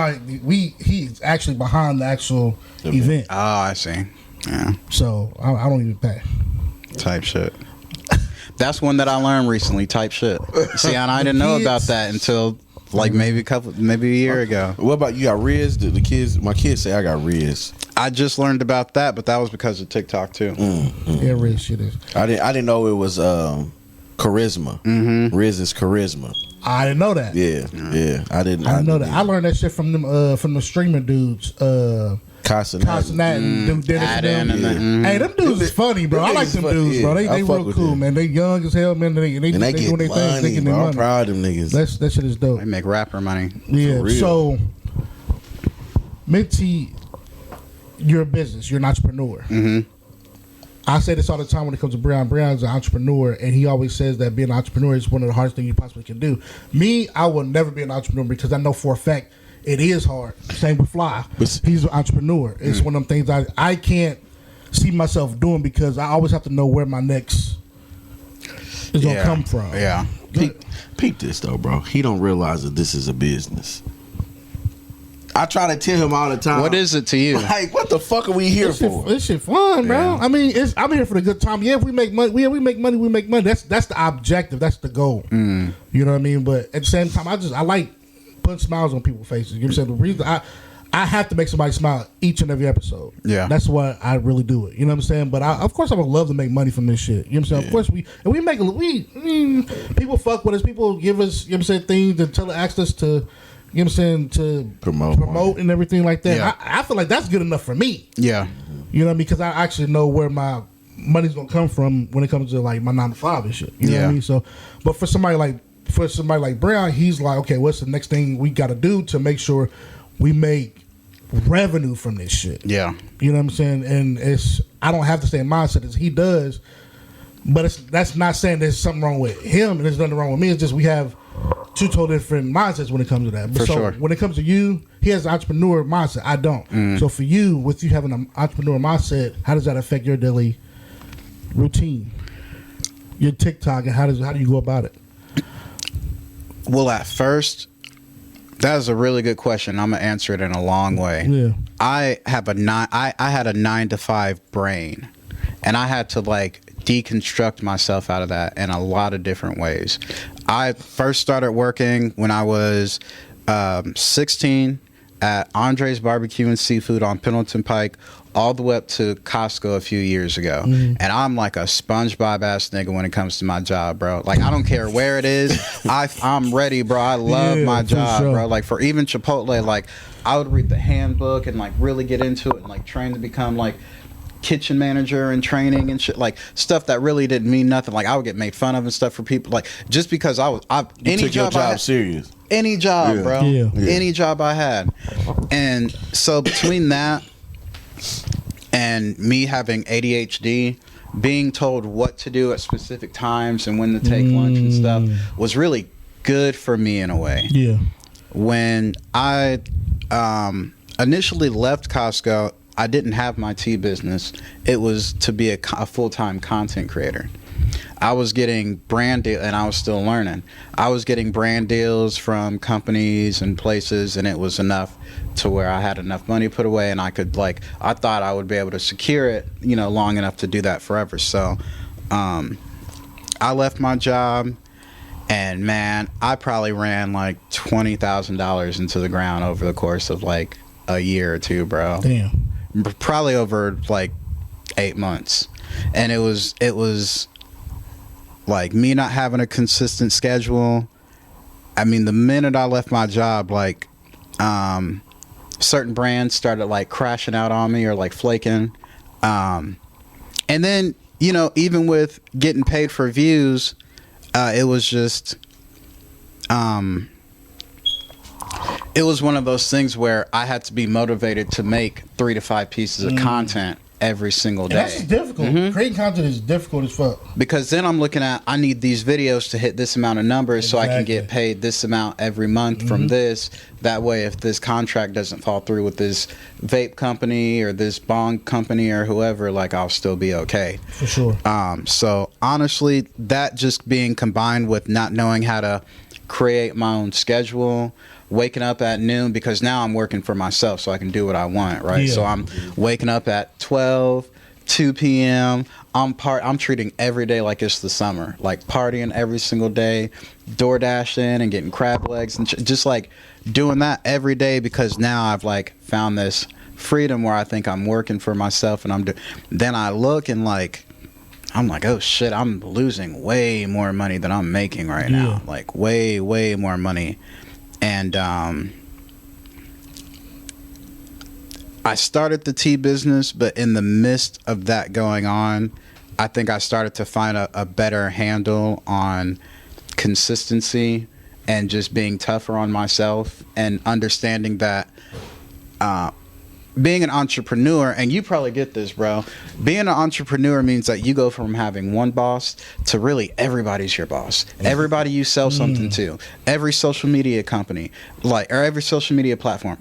actually behind the actual event. Oh, I see. Yeah. So I don't even pay. Type shit. That's one that I learned recently. Type shit. See, and I didn't know about that until like maybe a year ago. What about you? Got Riz? The kids, my kids say I got Riz. I just learned about that, but that was because of TikTok too. Yeah, Riz shit is. I didn't know it was charisma. Riz is charisma. I didn't know that. Yeah. I didn't know that. I learned that shit from them from the streaming dudes. Casanat and Duke Dennis and them. Hey, them dudes is funny, bro. I like them dudes, bro. They real cool, them. Man. They young as hell, man. They doing their thing. They getting their money. I'm proud of them niggas. That shit is dope. They make rapper money. Yeah. So, Minty, you're a business. You're an entrepreneur. I say this all the time when it comes to Brion. Brion's an entrepreneur, and he always says that being an entrepreneur is one of the hardest things you possibly can do. Me, I will never be an entrepreneur because I know for a fact it is hard. Same with Fly. He's an entrepreneur. It's one of them things I can't see myself doing because I always have to know where my next is going to come from. Yeah. Peep this, though, bro. He don't realize that this is a business. I try to tell him all the time. What is it to you? Like, what the fuck are we here for? This shit fun, bro. I mean, I'm here for the good time. Yeah, if we make money, we make money. That's the objective. That's the goal. You know what I mean? But at the same time, I like putting smiles on people's faces. You know what I'm saying? The reason I have to make somebody smile each and every episode. Yeah, that's why I really do it. You know what I'm saying? But of course, I would love to make money from this shit. You know what I'm saying? Of course, people fuck with us. People give us, you know what I'm saying, things to ask us to. You know what I'm saying? To promote and everything like that. Yeah. I feel like that's good enough for me. Yeah. You know what I mean? Because I actually know where my money's going to come from when it comes to like my 9 to 5 and shit. You know what I mean? So, but for somebody like Brion, he's like, okay, what's the next thing we got to do to make sure we make revenue from this shit? Yeah. You know what I'm saying? And I don't have the same mindset as he does, but that's not saying there's something wrong with him and there's nothing wrong with me. It's just we have two totally different mindsets when it comes to that. But when it comes to you, he has an entrepreneur mindset. I don't. So for you, with you having an entrepreneur mindset, how does that affect your daily routine, your TikTok, and how do you go about it? Well, at first, that is a really good question. I'm gonna answer it in a long way. Yeah. I had a 9 to 5 brain, and I had to like deconstruct myself out of that in a lot of different ways. I first started working when I was 16 at Andre's Barbecue and Seafood on Pendleton Pike, all the way up to Costco a few years ago. And I'm like a SpongeBob ass nigga when it comes to my job, bro. Like, I don't care where it is. I'm ready, bro. I love my job, bro. Like, for even Chipotle, like, I would read the handbook and like really get into it and like train to become like kitchen manager and training and shit, like stuff that really didn't mean nothing. Like, I would get made fun of and stuff for people, like, just because I any took your job serious. Any job, bro. Yeah. Any job I had. And so between that and me having ADHD, being told what to do at specific times and when to take lunch and stuff was really good for me in a way. Yeah. When I initially left Costco, I didn't have my tea business. It was to be a full-time content creator. I was getting brand deals, and I was still learning. I was getting brand deals from companies and places, and it was enough to where I had enough money put away, and I could, like, I thought I would be able to secure it, you know, long enough to do that forever. So I left my job, and man, I probably ran like $20,000 into the ground over the course of like a year or two, bro. Damn. Probably over like 8 months. And it was like me not having a consistent schedule. I mean, the minute I left my job, like certain brands started like crashing out on me or like flaking. And then, you know, even with getting paid for views, it was just it was one of those things where I had to be motivated to make 3 to 5 pieces of content every single day. And that's difficult. Creating content is difficult as fuck. Because then I'm looking at, I need these videos to hit this amount of numbers so I can get paid this amount every month from this. That way, if this contract doesn't fall through with this vape company or this bong company or whoever, like, I'll still be okay. For sure. So honestly, that just being combined with not knowing how to create my own schedule, waking up at noon, because now I'm working for myself so I can do what I want, right? So I'm waking up at 12, 2 p.m. I'm treating every day like it's the summer, like partying every single day, door dashing and getting crab legs and just like doing that every day, because now I've like found this freedom where I think I'm working for myself, and then I look and like, I'm like, oh shit, I'm losing way more money than I'm making right now. Like way more money. And I started the tea business, but in the midst of that going on, I think I started to find a better handle on consistency and just being tougher on myself, and understanding that being an entrepreneur, and you probably get this, bro, being an entrepreneur means that you go from having one boss to really everybody's your boss. Everybody you sell something to, every social media company, like, or every social media platform,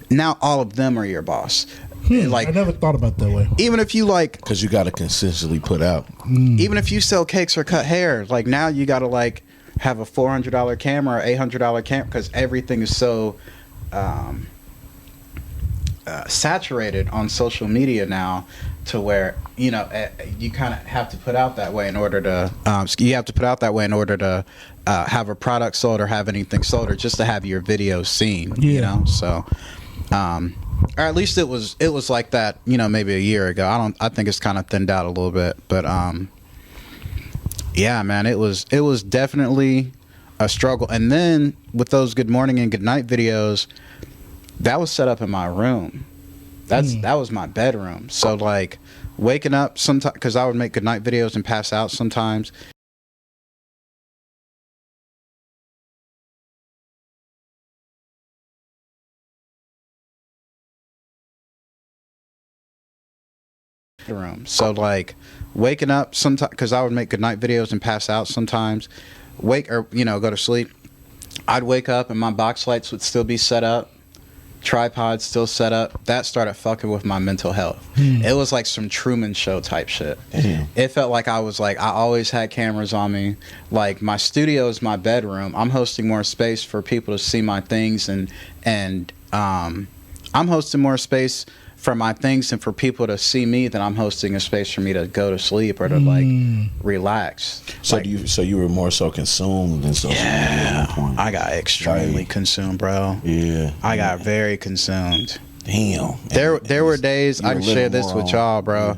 now all of them are your boss. Like, I never thought about that way. Even if you like, because you got to consistently put out. Even if you sell cakes or cut hair, like now you got to like have a $400 camera or $800 camera, because everything is so saturated on social media now, to where, you know, you kind of have to put out that way in order to have a product sold or have anything sold, or just to have your videos seen. You know, so or at least it was like that, you know, maybe a year ago. I think it's kind of thinned out a little bit, but yeah, man, it was definitely a struggle. And then with those good morning and good night videos, that was set up in my room. That was my bedroom. So like waking up sometimes, because I would make good night videos and pass out sometimes. Room. So like waking up sometimes, because I would make good night videos and pass out sometimes, go to sleep. I'd wake up and my box lights would still be set up, tripod still set up. That started fucking with my mental health. It was like some Truman Show type shit. It felt like I always had cameras on me. Like, my studio is my bedroom. I'm hosting more space for people to see my things, and I'm hosting more space for my things and for people to see me than I'm hosting a space for me to go to sleep or to like relax. So like, you were more so consumed than social media at that point? I got extremely consumed, bro. I got very consumed. Damn. There were days, I can share this with y'all, bro.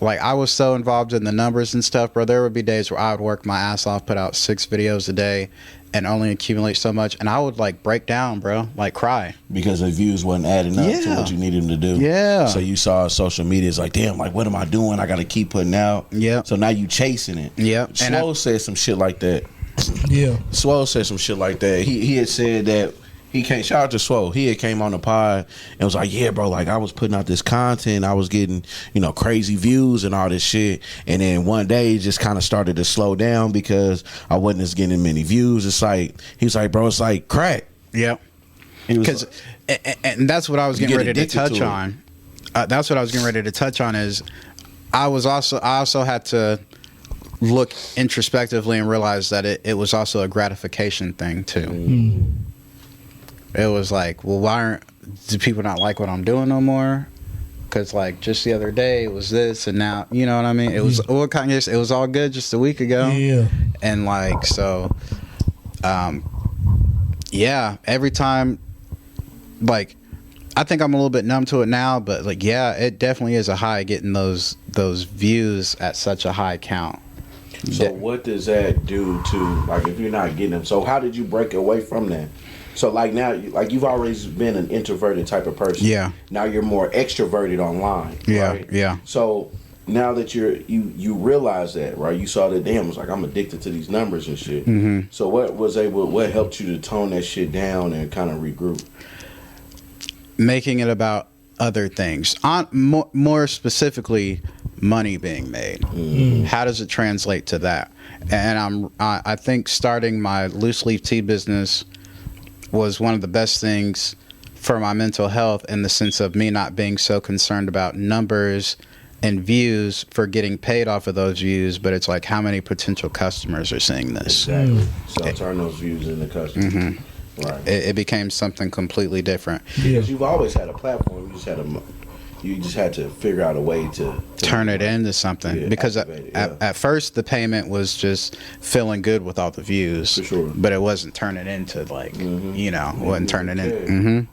Like, I was so involved in the numbers and stuff, bro. There would be days where I would work my ass off, put out 6 videos a day, and only accumulate so much, and I would like break down, bro, like cry, because the views wasn't adding up to what you needed them to do. So you saw social media, it's like, damn, like, what am I doing? I got to keep putting out. So now you chasing it. Swole said some shit like that. Swole said some shit like that. He had said that he came, shout out to Swole, he had came on the pod and was like, yeah, bro, like, I was putting out this content, I was getting, you know, crazy views and all this shit, and then one day it just kind of started to slow down because I wasn't as getting many views. It's like, he was like, bro, it's like crack. Because and that's what I was getting ready to touch on. That's what I was getting ready to touch on, is I also had to look introspectively and realize that it was also a gratification thing too. It was like, well, do people not like what I'm doing no more? Because like just the other day it was this, and now, you know what I mean? It was it was all good just a week ago. And like, so every time, like, I think I'm a little bit numb to it now, but like, yeah, it definitely is a high getting those views at such a high count. So what does that do to, like, if you're not getting them? So how did you break away from that? So like now, like, you've always been an introverted type of person. Now you're more extroverted online. Right? So now that you realize that, right? You saw that, damn, it's like, I'm addicted to these numbers and shit. So what helped you to tone that shit down and kind of regroup? Making it about other things, more specifically, money being made. How does it translate to that? And I think starting my loose leaf tea business was one of the best things for my mental health, in the sense of me not being so concerned about numbers and views for getting paid off of those views, but it's like, how many potential customers are seeing this? Exactly. So turn those views into customers. Right. It became something completely different. Because you've always had a platform. You just had to figure out a way to turn it into something. Because at first the payment was just feeling good with all the views. For sure. But it wasn't turning into like, you know, wasn't turning in.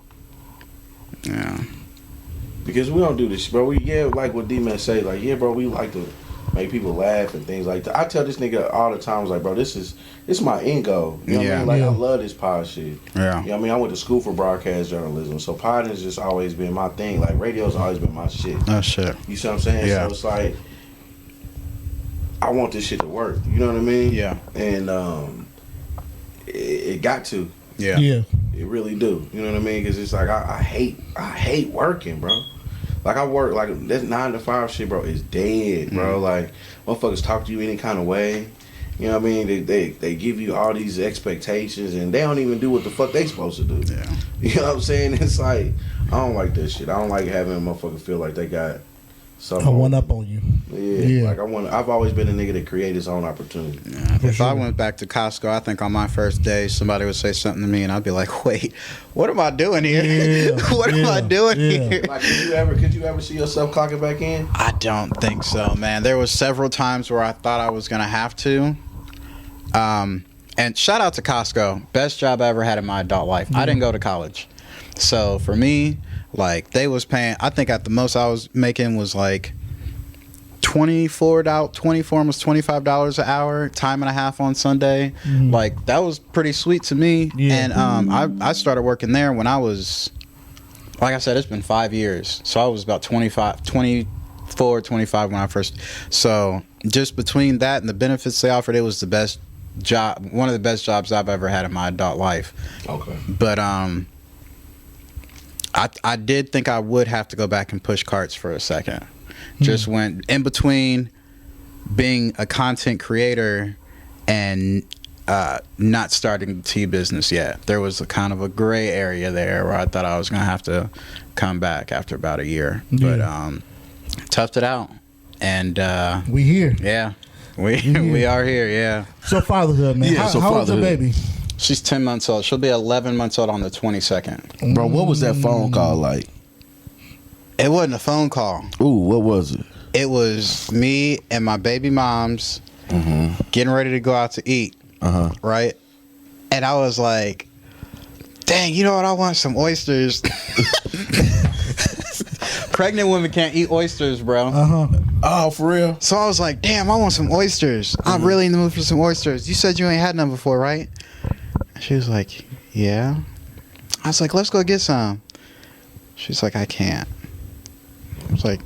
because we don't do this, bro. Like what D-Man say, like, yeah, bro, we like to make people laugh and things like that. I tell this nigga all the time, I was like, bro, this is my end goal. You know what I mean? Like, I love this pod shit. Yeah. You know what I mean? I went to school for broadcast journalism, so pod has just always been my thing. Like, radio's always been my shit. Oh, shit. You see what I'm saying? Yeah. So it's like, I want this shit to work. You know what I mean? Yeah. And it got to. Yeah. Yeah. It really do. You know what I mean? Because it's like, I hate working, bro. Like, I work, like, that 9 to 5 shit, bro, is dead, bro. Like, motherfuckers talk to you any kind of way. You know what I mean? They give you all these expectations, and they don't even do what the fuck they supposed to do. Yeah. You know what I'm saying? It's like, I don't like that shit. I don't like having a motherfucker feel like they got something. I one up on you. Yeah. Like, I've always been a nigga that create his own opportunity. Yeah. If I went back to Costco, I think on my first day, somebody would say something to me, and I'd be like, wait, what am I doing here? Yeah. What am I doing here? Like, could you ever see yourself clocking back in? I don't think so, man. There was several times where I thought I was going to have to. And shout out to Costco. Best job I ever had in my adult life. I didn't go to college. So for me, like, they was paying, I think at the most I was making was like almost $25 an hour, time and a half on Sunday. Like, that was pretty sweet to me. Yeah. And I started working there when I was, like I said, it's been 5 years. So I was about 25 when I first. So just between that and the benefits they offered, it was the best job, one of the best jobs I've ever had in my adult life. Okay. But I did think I would have to go back and push carts for a second. Just went in between being a content creator and not starting the tea business yet. There was a kind of a gray area there where I thought I was gonna have to come back after about a year. But toughed it out, and we here. Yeah, we are here. Yeah. So fatherhood, man. Yeah, How old's the baby? She's 10 months old. She'll be 11 months old on the 22nd. Bro, what was that phone call like? It wasn't a phone call. Ooh, what was it? It was me and my baby moms getting ready to go out to eat. Right? And I was like, dang, you know what? I want some oysters. Pregnant women can't eat oysters, bro. Oh, for real? So I was like, damn, I want some oysters. I'm really in the mood for some oysters. You said you ain't had none before, right? She was like, yeah. I was like, let's go get some. She's like, I can't. I was like,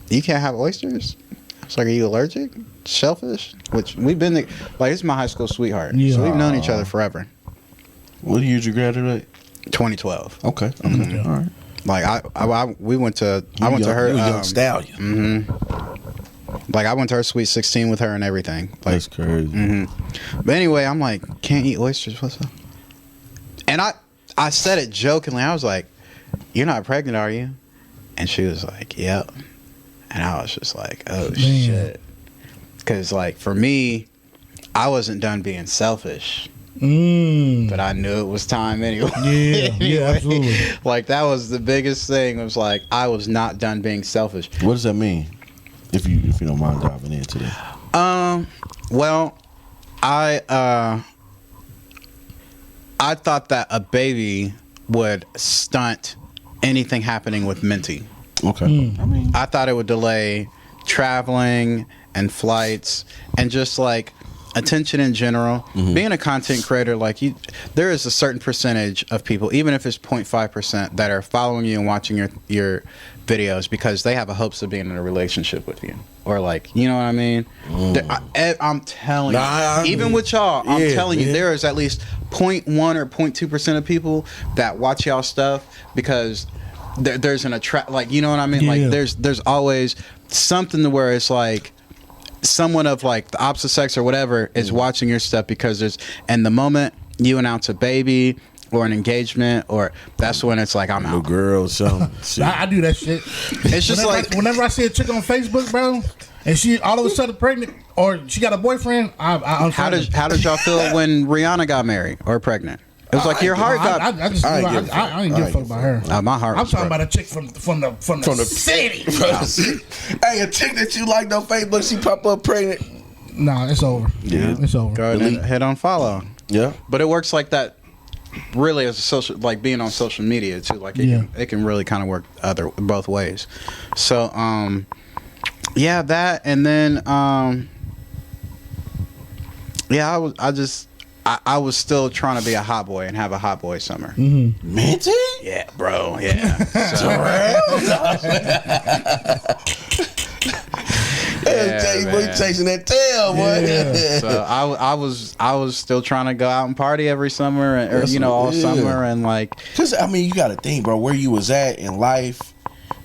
you can't have oysters? I was like, are you allergic? Shellfish? Which we've been, like, it's my high school sweetheart. Yeah. So we've known each other forever. What year did you graduate? 2012. Okay. All right. Like, I went to her. You a young stallion. Like, I went to her Sweet 16 with her and everything. Like, That's crazy. But anyway, I'm like, can't eat oysters. What's up? And I said it jokingly. I was like, you're not pregnant, are you? And she was like, yep. And I was just like, oh, shit. Because, like, for me, I wasn't done being selfish. But I knew it was time anyway. Yeah, absolutely. Like, that was the biggest thing. It was like, I was not done being selfish. What does that mean? If you don't mind diving into that. Well, I thought that a baby would stunt anything happening with Minty. Okay. I thought it would delay traveling and flights and just like attention in general. Being a content creator, like, there is a certain percentage of people, even if it's 0.5%, that are following you and watching your videos because they have a hopes of being in a relationship with you, or, like, you know what I mean. I'm telling you, even with y'all, I'm telling you, there is at least 0.1 or 0.2% of people that watch y'all stuff because there's an attract, like, you know what I mean. Like, there's always something to where it's like someone of, like, the opposite sex or whatever is watching your stuff because and the moment you announce a baby or an engagement, or that's when it's like, I'm out. Little girl, something. I do that shit. It's just whenever I see a chick on Facebook, bro, and she all of a sudden pregnant or she got a boyfriend, I'm how did y'all feel when Rihanna got married or pregnant? It was like your heart got. I ain't give a fuck about her. My heart. I'm talking about a chick from the city. Hey, a chick that you liked on Facebook, she pop up pregnant. Nah, it's over. Yeah, it's over. Go ahead and hit on follow. Yeah, but it works like that really as a social, like being on social media too, like it can really kind of work both ways. So yeah, that, and then I was still trying to be a hot boy and have a hot boy summer. Minty? Yeah, bro. Yeah. So, boy, you chasing that tail, boy. Yeah. So I was still trying to go out and party every summer, or all summer, and like. Cause I mean, you got to think, bro, where you was at in life.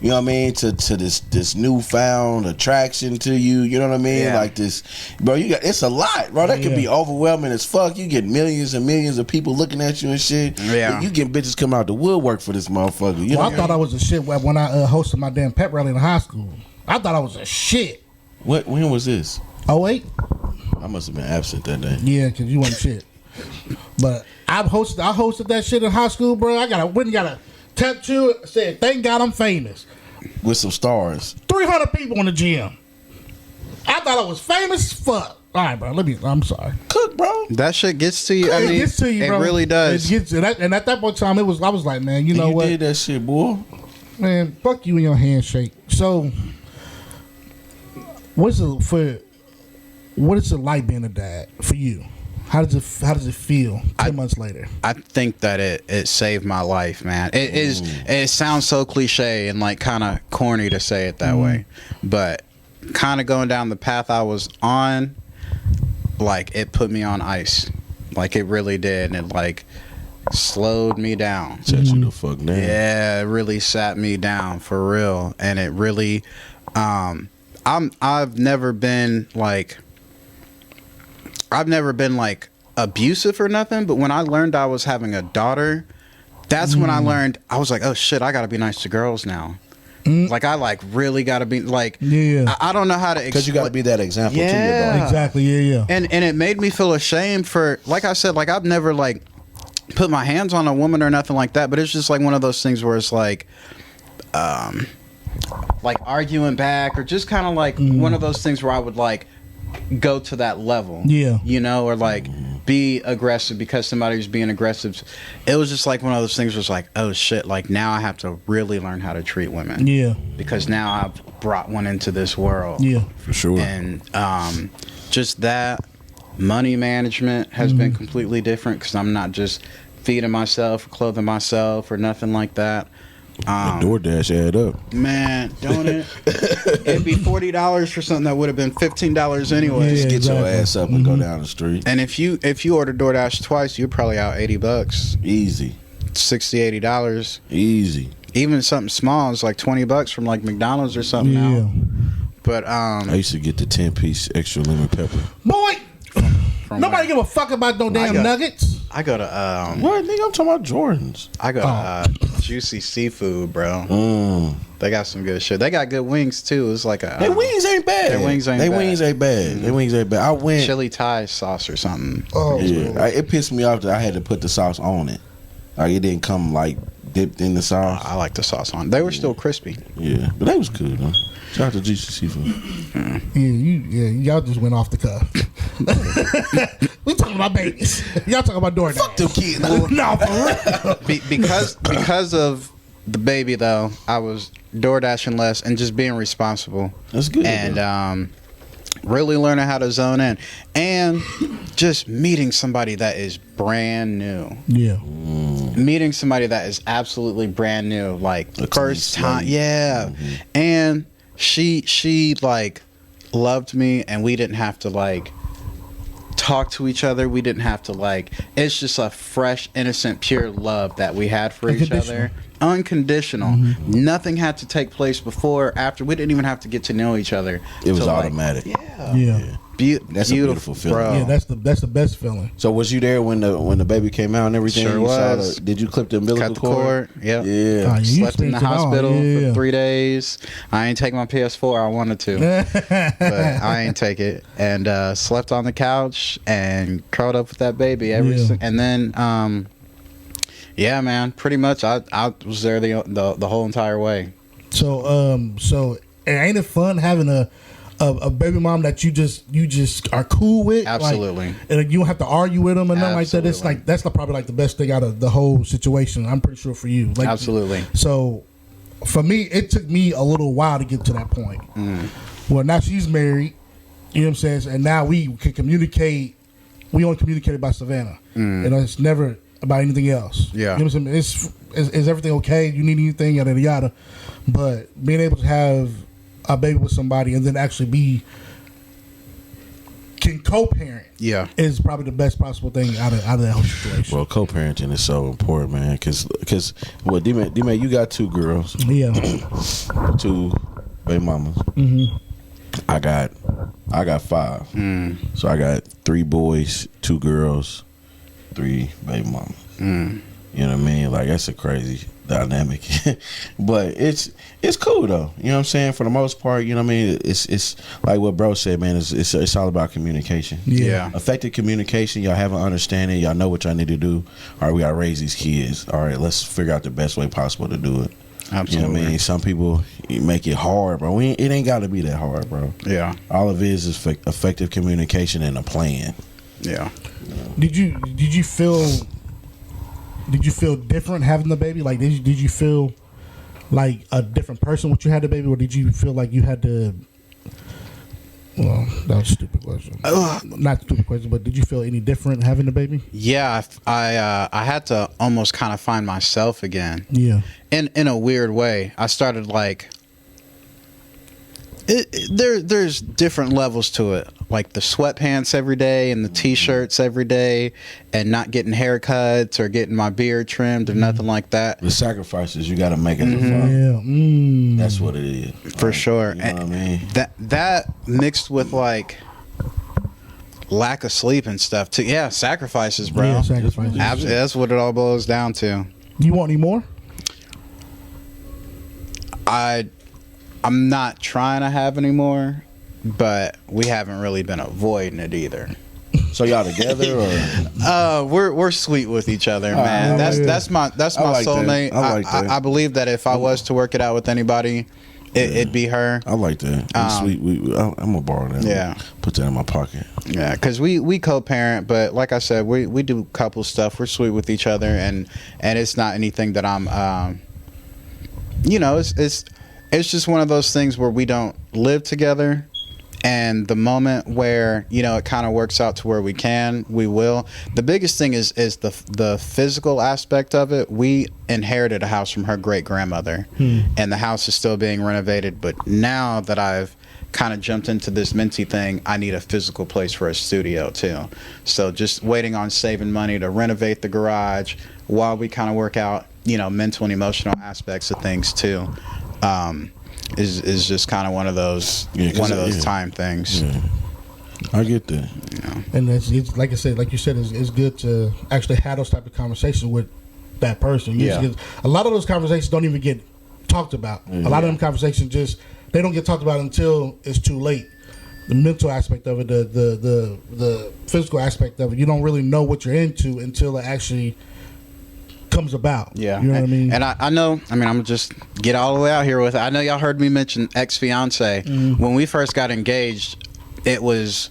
You know what I mean? To this newfound attraction to you. You know what I mean? Yeah. Like this, bro. It's a lot, bro. That could be overwhelming as fuck. You get millions and millions of people looking at you and shit. Yeah. You get bitches come out the woodwork for this motherfucker. You know I thought I was a shit when I hosted my damn pep rally in high school. I thought I was a shit. When was this? 08? I must have been absent that day. Yeah, because you wasn't shit. But I hosted that shit in high school, bro. I got a tattoo. Said, "Thank God I'm famous." With some stars. 300 people in the gym. I thought I was famous as fuck. All right, bro. I'm sorry. Cook, bro. That shit gets to you. I mean, it gets to you, bro. It really does. And at that point in time, I was like, man, you know what? You did that shit, boy. Man, fuck you and your handshake. So, what is it like being a dad for you? How does it feel 10 months later? I think that it saved my life, man. It sounds so cliche and like kind of corny to say it that way, but kind of going down the path I was on, like it put me on ice, like it really did, and it like slowed me down. Set you the fuck down. Yeah, it really sat me down for real, and it really, I've never been like abusive or nothing, but when I learned I was having a daughter, that's when I learned, I was like, oh shit, I gotta be nice to girls now. Like I like really gotta be like, I don't know how to because you gotta be that example to your daughter. Exactly, yeah. And it made me feel ashamed for, like I said, like I've never like put my hands on a woman or nothing like that, but it's just like one of those things where it's like arguing back, or just kind of like one of those things where I would like go to that level, or like be aggressive because somebody was being aggressive. It was just like one of those things where it's like, oh shit, like now I have to really learn how to treat women, because now I've brought one into this world, for sure. And just that money management has been completely different, because I'm not just feeding myself, clothing myself, or nothing like that. DoorDash add up, man, don't it? It'd be $40 for something that would have been $15 anyway. Just get your ass up and go down the street. And if you order DoorDash twice, you're probably out $80. Easy. $60-$80. Easy. Even something small is like $20 from like McDonald's or something now. But I used to get the 10-piece extra lemon pepper. Boy, nobody give a fuck about no damn nuggets. I go to what nigga? I'm talking about Jordans. I go to Juicy Seafood, bro. They got some good shit. They got good wings too. It's like their wings ain't bad. Their wings ain't bad. I went chili Thai sauce or something. Oh yeah, it pissed me off that I had to put the sauce on it. Like it didn't come like dipped in the sauce. I like the sauce on. They were still crispy. Yeah, but they was good, man. Shout out to Juicy Seafood. Y'all just went off the cuff. We talking about babies. Y'all talking about DoorDash. Fuck them kids. No, for real. Because of the baby though, I was DoorDashing less and just being responsible. That's good. And really learning how to zone in, and just meeting somebody that is brand new. Yeah. Meeting somebody that is absolutely brand new, like first time. Yeah. And she like loved me, and we didn't have to like talk to each other. We didn't have to like, it's just a fresh, innocent, pure love that we had for each other. Unconditional. Nothing had to take place before or after. We didn't even have to get to know each other. It was automatic. Yeah. That's a beautiful feeling. Bro. Yeah, that's the best feeling. So was you there when the baby came out and everything? Sure was. Did you clip the umbilical cord? Yep. Yeah. Slept in the hospital for 3 days. I ain't take my PS4. I wanted to, but I ain't take it. And slept on the couch and curled up with that baby and then yeah, man. Pretty much, I was there the whole entire way. So ain't it fun having a a baby mom that you just are cool with. Absolutely. Like, and you don't have to argue with them and nothing like that. It's like that's probably like the best thing out of the whole situation. I'm pretty sure for you. Like, absolutely. So for me, it took me a little while to get to that point. Well, now she's married. You know what I'm saying? And now we can communicate. We only communicate about Savannah. It's never about anything else. Yeah. You know what I'm saying? Is everything okay? You need anything? Yada, yada, yada. But being able to have a baby with somebody and then actually can co-parent is probably the best possible thing out of that whole situation. Well, co-parenting is so important, man, because D-Man, you got 2 girls. Yeah. 2 baby mamas. I got 5. So I got 3 boys, 2 girls, 3 baby mamas. You know what I mean? Like, that's a crazy dynamic. But it's cool though. You know what I'm saying? For the most part, you know what I mean? It's like what bro said, man, it's all about communication. Yeah. Effective communication, y'all have an understanding, y'all know what y'all need to do. All right, we gotta raise these kids. All right, let's figure out the best way possible to do it. Absolutely. You know what I mean? Some people make it hard, bro. It ain't got to be that hard, bro. Yeah. All of it is effective communication and a plan. Yeah. Did you feel different having the baby? Like, did you feel like a different person when you had the baby, or did you feel like you had to? Well, that was a stupid question. Not a stupid question, but did you feel any different having the baby? Yeah, I had to almost kind of find myself again. Yeah. In a weird way, I started like. There's different levels to it, like the sweatpants every day and the t-shirts every day, and not getting haircuts or getting my beard trimmed or nothing like that. The sacrifices you got to make as a father. Yeah, that's what it is for sure. You know what I mean? That mixed with like lack of sleep and stuff too. Yeah, sacrifices, bro. Yeah, sacrifices. Absolutely, that's what it all boils down to. Do you want any more? I'm not trying to have any more, but we haven't really been avoiding it either. So y'all together, or we're sweet with each other, man. That's my like soulmate. That. I believe that if I was to work it out with anybody, it'd be her. I like that. Sweet. I'm gonna borrow that. Yeah. Put that in my pocket. Yeah, because we co-parent, but like I said, we do couple stuff. We're sweet with each other, and it's not anything that I'm. It's just one of those things where we don't live together, and the moment where it kind of works out to where we will. The biggest thing is the physical aspect of it. We inherited a house from her great grandmother, and the house is still being renovated. But now that I've kind of jumped into this Minty thing, I need a physical place for a studio too. So just waiting on saving money to renovate the garage while we kind of work out mental and emotional aspects of things too. Is just kind of one of those time things. Yeah. I get that. And it's like I said, like you said, it's good to actually have those type of conversations with that person. A lot of those conversations don't even get talked about. A lot of them conversations they don't get talked about until it's too late. The mental aspect of it, the physical aspect of it, you don't really know what you're into until it actually comes about. Yeah. You know what I mean? And I'm gonna just get all the way out here with it. I know y'all heard me mention ex-fiance. When we first got engaged, it was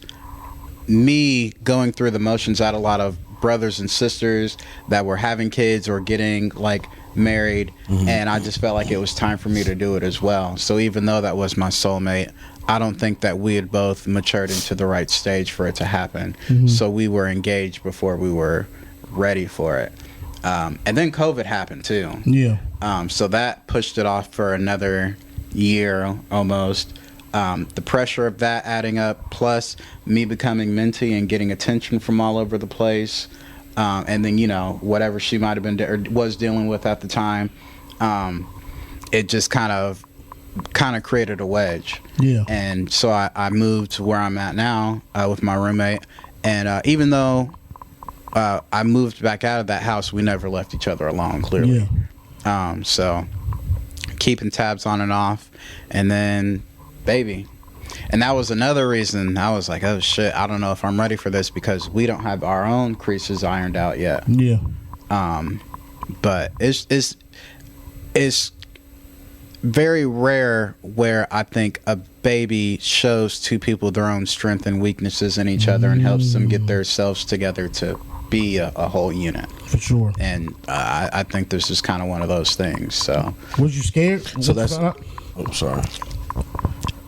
me going through the motions at a lot of brothers and sisters that were having kids or getting like married, and I just felt like it was time for me to do it as well. So even though that was my soulmate, I don't think that we had both matured into the right stage for it to happen. So we were engaged before we were ready for it. And then COVID happened too. Yeah. So that pushed it off for another year almost. The pressure of that adding up, plus me becoming Minty and getting attention from all over the place, and then whatever she might have been or was dealing with at the time, it just kind of created a wedge. Yeah. And so I moved to where I'm at now with my roommate, and even though I moved back out of that house, we never left each other alone, clearly. Yeah. So keeping tabs on and off, and then baby. And that was another reason I was like, oh shit, I don't know if I'm ready for this, because we don't have our own creases ironed out yet. Yeah. But it's very rare where I think a baby shows two people their own strength and weaknesses in each other and helps them get themselves together to be a whole unit. For sure. And I think this is kind of one of those things. So, was you scared? So that's. Oh, sorry.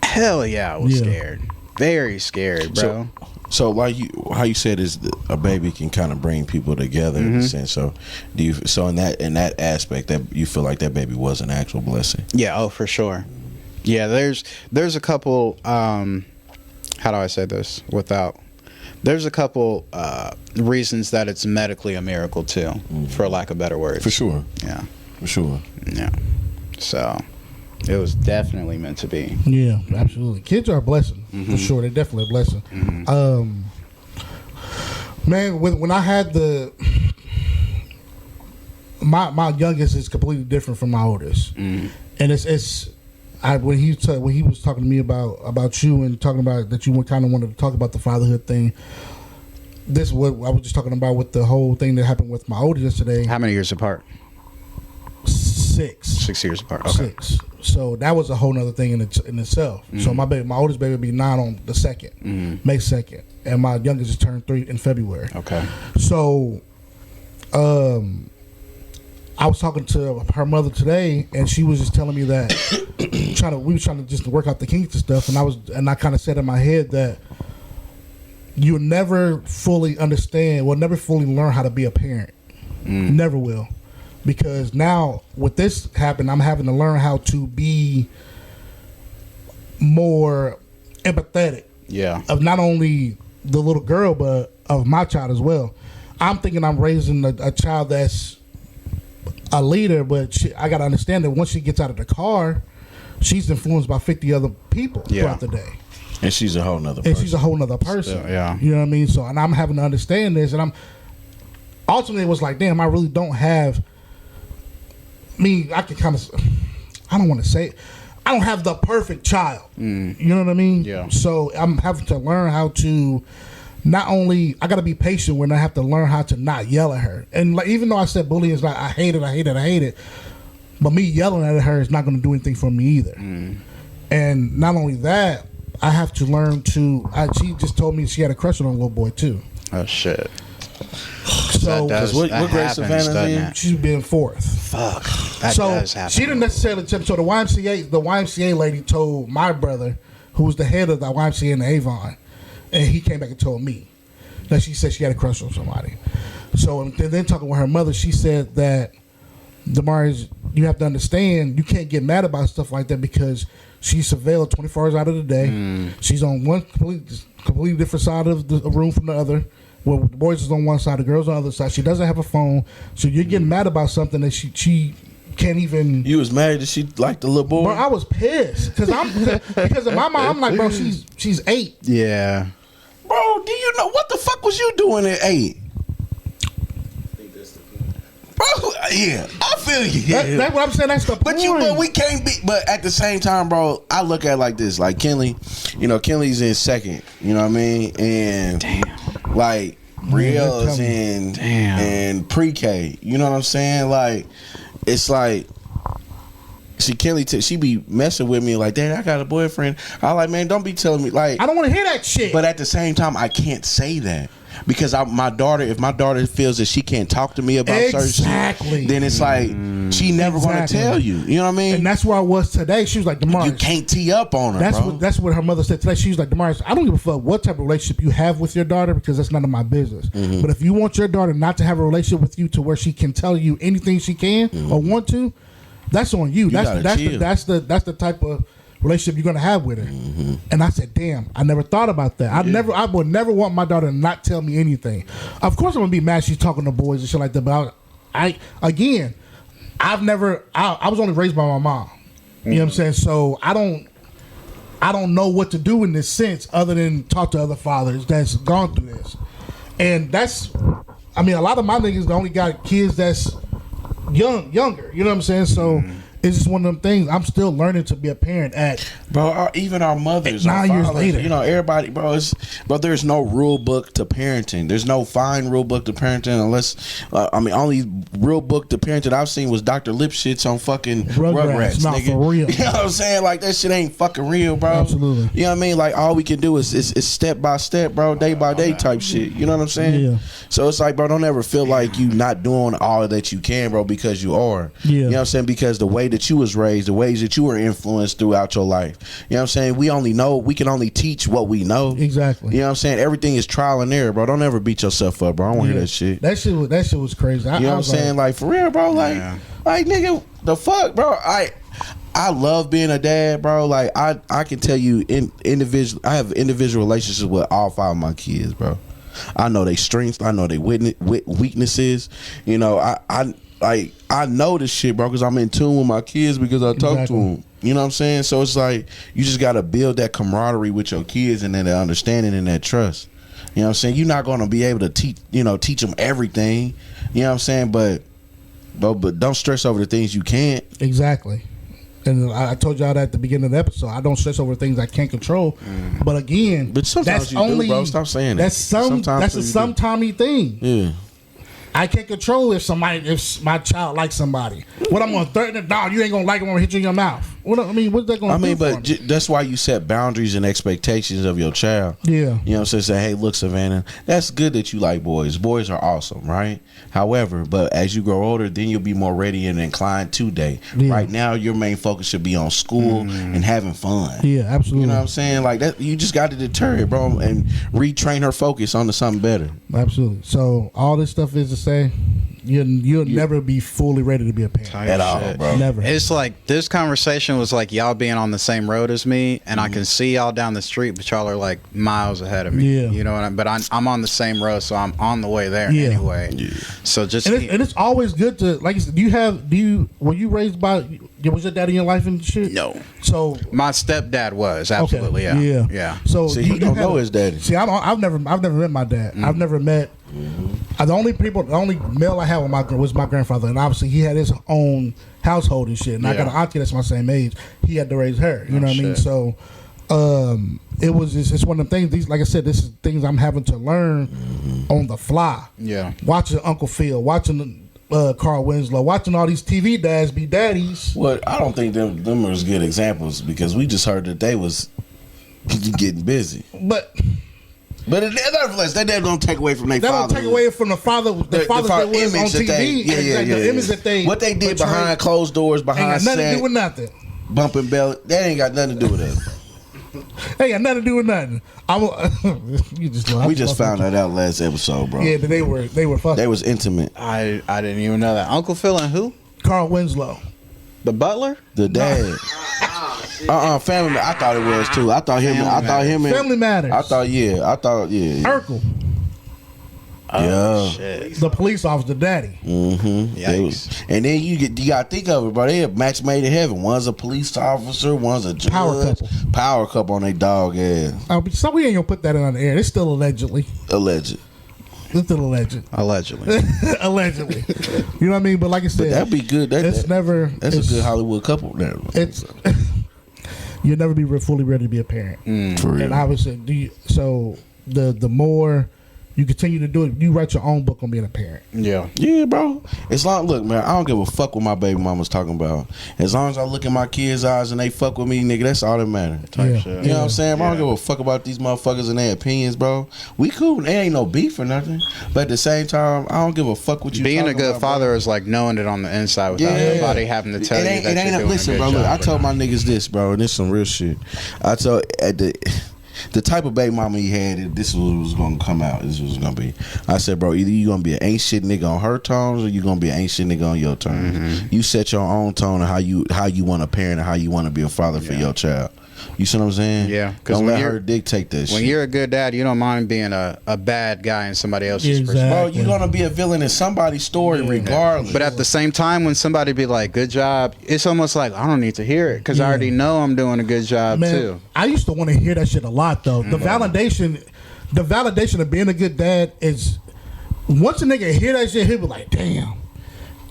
Hell yeah, I was scared. Very scared, bro. So like how you said is a baby can kind of bring people together in a sense. So do you? So in that aspect, that you feel like that baby was an actual blessing? Yeah. Oh, for sure. Yeah. There's a couple. How do I say this without? There's a couple reasons that it's medically a miracle too, for lack of better words. For sure. Yeah. For sure. Yeah. So it was definitely meant to be. Yeah, absolutely. Kids are a blessing, for sure. They're definitely a blessing. Man, when I had my youngest is completely different from my oldest, and when he was talking to me about you and talking about that you kind of wanted to talk about the fatherhood thing. This is what I was just talking about with the whole thing that happened with my oldest today. How many years apart? 6. 6 years apart. Okay. 6. So that was a whole nother thing in itself. So my oldest baby will be 9 on the 2nd, May 2nd, and my youngest just turned 3 in February. Okay. So, I was talking to her mother today, and she was just telling me that we were trying to just work out the kinks and stuff, and I kind of said in my head that you'll never fully understand, never fully learn how to be a parent. Never will. Because now, with this happening, I'm having to learn how to be more empathetic. Yeah. Of not only the little girl, but of my child as well. I'm thinking I'm raising a child that's a leader, but I got to understand that once she gets out of the car, she's influenced by 50 other people throughout the day. And she's a whole nother person. Still, yeah. You know what I mean? So, and I'm having to understand this, and I'm ultimately it was like, damn, I really don't have. I can kind of, I don't want to say it. I don't have the perfect child. You know what I mean? Yeah. So I'm having to learn how to not only, I got to be patient when I have to learn how to not yell at her. And like, even though I said bullying is like, I hate it. But me yelling at her is not going to do anything for me either. And not only that, I have to learn to, she just told me she had a crush on a little boy too. Oh, shit. So what grade Savannah's in? She's been 4th. Fuck. That does happen. She didn't necessarily tell. So the YMCA lady told my brother, who was the head of the YMCA in Avon, and he came back and told me that she said she had a crush on somebody. So and then talking with her mother, she said that Damaris, you have to understand, you can't get mad about stuff like that because she's surveilled 24 hours out of the day. She's on one completely different side of the room from the other. Well, the boys is on one side, the girls on the other side. She doesn't have a phone, so you're getting mad about something that she can't even. You was mad that she liked the little boy. Bro, I was pissed because in my mind I'm like, bro, she's 8. Yeah. Bro, do you know what the fuck was you doing at 8? Bro, yeah, I feel you. That's what I'm saying. That's the point. But we can't be. But at the same time, bro, I look at it like this. Like Kenley, Kenley's in 2nd. You know what I mean? And like Briel's in pre-K. You know what I'm saying? Like it's like. See, Kenley, she be messing with me like, Dad, I got a boyfriend. I like, man, don't be telling me like. I don't want to hear that shit. But at the same time, I can't say that. Because if my daughter feels that she can't talk to me about certain shit, then it's like she never gonna tell you. You know what I mean? And that's where I was today. She was like, Damaris, you can't tee up on her. That's what her mother said today. She was like, Damaris, I don't give a fuck what type of relationship you have with your daughter because that's none of my business. But if you want your daughter not to have a relationship with you to where she can tell you anything she can or want to, that's on you. That's the type of relationship you're gonna have with her. And I said, damn, I never thought about that. I would never want my daughter to not tell me anything. Of course I'm gonna be mad she's talking to boys and shit like that, but I was only raised by my mom. You know what I'm saying? So I don't know what to do in this sense other than talk to other fathers that's gone through this. And a lot of my niggas only got kids that's younger. You know what I'm saying? So it's just one of them things. I'm still learning to be a parent at, bro. Even our mothers, 9 years fathers, later. you know, everybody, bro. But there's no rule book to parenting. There's no fine rule book to parenting unless, only real book to parenting I've seen was Dr. Lipschitz on fucking Rugrats, not nigga. for real. You know what I'm saying? Like that shit ain't fucking real, bro. Absolutely. You know what I mean? Like all we can do is step by step, bro, day by day type shit. You know what I'm saying? Yeah. So it's like, bro, don't ever feel like you not doing all that you can, bro, because you are. Yeah. You know what I'm saying? Because the way that you was raised, the ways that you were influenced throughout your life. You know what I'm saying? We can only teach what we know. Exactly. You know what I'm saying? Everything is trial and error, bro. Don't ever beat yourself up, bro. I don't want to hear that shit. That shit was crazy. You know what I'm saying? Like for real, bro. Like nigga, the fuck, bro. I love being a dad, bro. Like I can tell you I have individual relationships with all 5 of my kids, bro. I know their strengths. I know their weaknesses. You know, I know this shit, bro, because I'm in tune with my kids because I talk to them. You know what I'm saying? So it's like you just got to build that camaraderie with your kids and then that understanding and that trust. You know what I'm saying? You're not going to be able to teach them everything. You know what I'm saying? But don't stress over the things you can't. Exactly. And I told y'all that at the beginning of the episode. I don't stress over things I can't control. But again, sometimes you do, bro. Stop saying that. That's a sometimey thing. Yeah. I can't control if my child likes somebody. What I'm gonna threaten it? Dog, you ain't gonna like it when I hit you in your mouth. What's that gonna do? But that's why you set boundaries and expectations of your child. Yeah. You know what I'm saying? Say, hey, look, Savannah, that's good that you like boys. Boys are awesome, right? However, but as you grow older, then you'll be more ready and inclined to date. Yeah. Right now, your main focus should be on school and having fun. Yeah, absolutely. You know what I'm saying? Like that, you just got to deter it, bro, and retrain her focus onto something better. Absolutely. So all this stuff is to say, you'll never be fully ready to be a parent at all, bro. Never. It's like this conversation was like y'all being on the same road as me, and I can see y'all down the street, but y'all are like miles ahead of me. Yeah. You know what I'm? But I'm on the same road, so I'm on the way there anyway. Yeah. So just and it's always good to, like you said. Were you raised by? Was your dad in your life and shit? No. So my stepdad was absolutely yeah. So you don't know his daddy. See, I've never met my dad. I've never met. The only male I had was my grandfather, and obviously he had his own household and shit. And I got an auntie that's my same age. He had to raise her. You know what I mean? So it's one of them things. These, like I said, this is things I'm having to learn on the fly. Yeah, watching Uncle Phil, watching Carl Winslow, watching all these TV dads be daddies. Well, I don't think them are good examples because we just heard that they was getting busy. But nevertheless, that don't take away from their father. That don't take away from the father that was on TV. The image that they what they did behind closed doors, behind set, nothing to do with nothing. Bumping belly, that ain't got nothing to do with it. Ain't got nothing to do with nothing. We just found that out last episode, bro. Yeah, they were fucking. They was intimate. I didn't even know that. Uncle Phil and who? Carl Winslow, the butler, the dad. Family. I thought it was too. I thought him. Family Matters. I thought Urkel. Yeah. Shit. The police officer, daddy. Yikes. And then you gotta think of it, bro. They a match made in heaven. One's a police officer, one's a judge. Power couple on their dog ass. So we ain't gonna put that in on the air. It's still allegedly. Alleged. It's still alleged. Allegedly. Allegedly. You know what I mean? But like I said, that'd be good. That's a good Hollywood couple there. You'll never be fully ready to be a parent. For real. And obviously, the more you continue to do it, you write your own book on being a parent. Yeah, bro. It's like, look, man, I don't give a fuck what my baby mama's talking about. As long as I look in my kids' eyes and they fuck with me, nigga, that's all that matters. You know what I'm saying? I don't give a fuck about these motherfuckers and their opinions, bro. We cool. There ain't no beef or nothing. But at the same time, I don't give a fuck what you. Being a good father, bro, is like knowing it on the inside without nobody having to tell you that you're doing listen, a good bro. job. Look, I told my niggas this, bro, and this some real shit. I told the type of baby mama he had, this was going to come out. This was going to be. I said, bro, either you going to be an ain't shit nigga on her terms or you going to be an ain't shit nigga on your terms. You set your own tone of how you want to parent and how you want to be a father for your child. You see what I'm saying? Yeah. Don't let her dictate this shit. When you're a good dad, you don't mind being a bad guy in somebody else's perspective. Bro, you're going to be a villain in somebody's story regardless. But at the same time, when somebody be like, good job, it's almost like, I don't need to hear it because I already know I'm doing a good job too. I used to want to hear that shit a lot though. The validation of being a good dad is, once a nigga hear that shit, he'll be like, damn.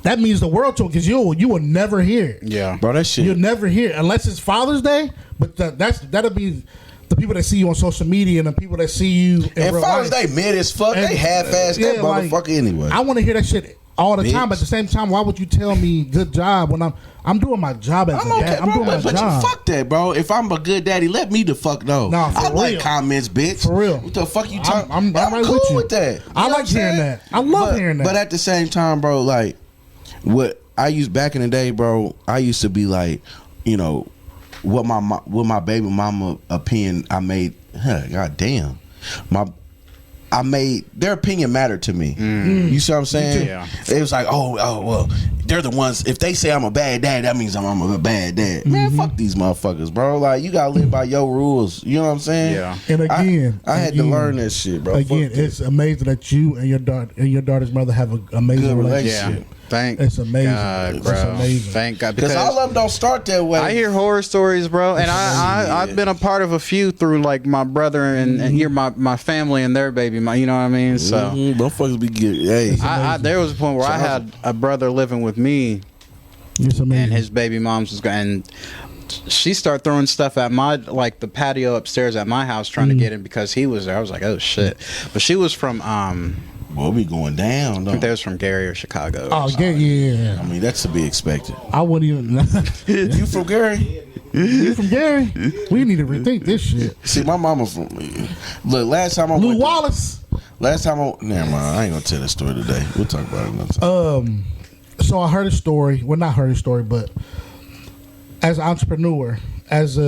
that means the world to, because you will never hear it. Yeah, bro, that shit. You'll never hear it unless it's Father's Day. But that'll be the people that see you on social media and the people that see you in and real Father's life. Day mid as fuck. They half-ass that motherfucker anyway. I want to hear that shit all the time. But at the same time, why would you tell me good job when I'm doing my job as a dad? I'm doing my but job. You fuck that, bro. If I'm a good daddy, let me the fuck know. Nah, for I real. like comments, bitch. For real. What the fuck you talking? I'm right cool with you. with that. I like hearing that. I love hearing that. But at the same time, bro, like what I used back in the day, bro, I used to be like, you know, what my baby mama opinion I made. God damn, I made their opinion matter to me. You see what I'm saying? Yeah. It was like, oh well, they're the ones. If they say I'm a bad dad, that means I'm a bad dad. Man, fuck these motherfuckers, bro. Like, you gotta live by your rules. You know what I'm saying? Yeah. And again, I had to learn that shit, bro. Again, it's amazing that you and your daughter's mother have an amazing Good relationship. relationship. It's amazing. God, It's bro. amazing. Thank God. Because all of them don't start that way. I hear horror stories, bro, and I've been a part of a few through like my brother and hear my family and their baby, you know what I mean? So motherfuckers be good. Hey, there was a point where I had a brother living with me, It's amazing. and his baby mom's was going. And she started throwing stuff at the patio upstairs at my house, trying to get in because he was there. I was like, oh shit! But she was from boy, we going down. I think they was from Gary or Chicago. Oh, yeah. I mean, that's to be expected. I wouldn't even. You from Gary? You from Gary? We need to rethink this shit. See, my mama from. Look, last time I Lou went. Wallace. Last time never mind. I ain't gonna tell that story today. We'll talk about it another time. So I heard a story. Well, not heard a story, but as an entrepreneur, as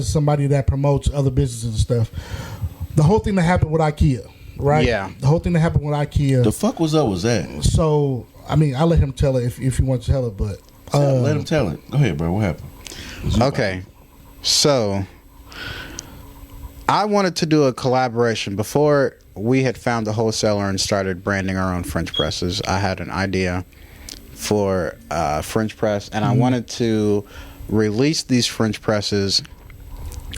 somebody that promotes other businesses and stuff, the whole thing that happened with IKEA, right? Yeah. The whole thing that happened with IKEA. The fuck was up with that? So I mean, I'll let him tell it if he wants to tell it, but Let him tell it. Go ahead, bro. What happened? Okay, so I wanted to do a collaboration before we had found a wholesaler and started branding our own French presses. I had an idea for French press, and I wanted to release these French presses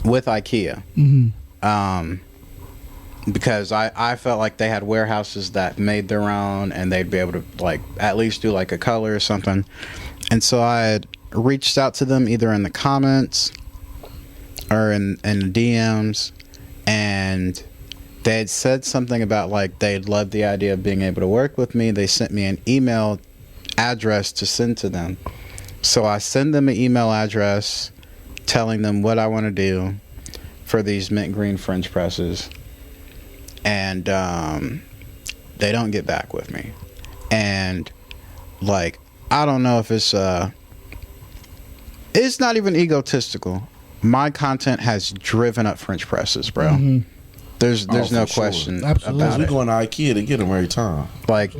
with IKEA. Because I felt like they had warehouses that made their own, and they'd be able to like at least do like a color or something. And so I had reached out to them either in the comments or in the DMs, and they had said something about like they'd love the idea of being able to work with me. They sent me an email address to send to them. So I send them an email address telling them what I want to do for these mint green French presses, and they don't get back with me. And like, I don't know if it's not even egotistical. My content has driven up French presses, bro. There's no question about We it. going to IKEA to get them every time. Like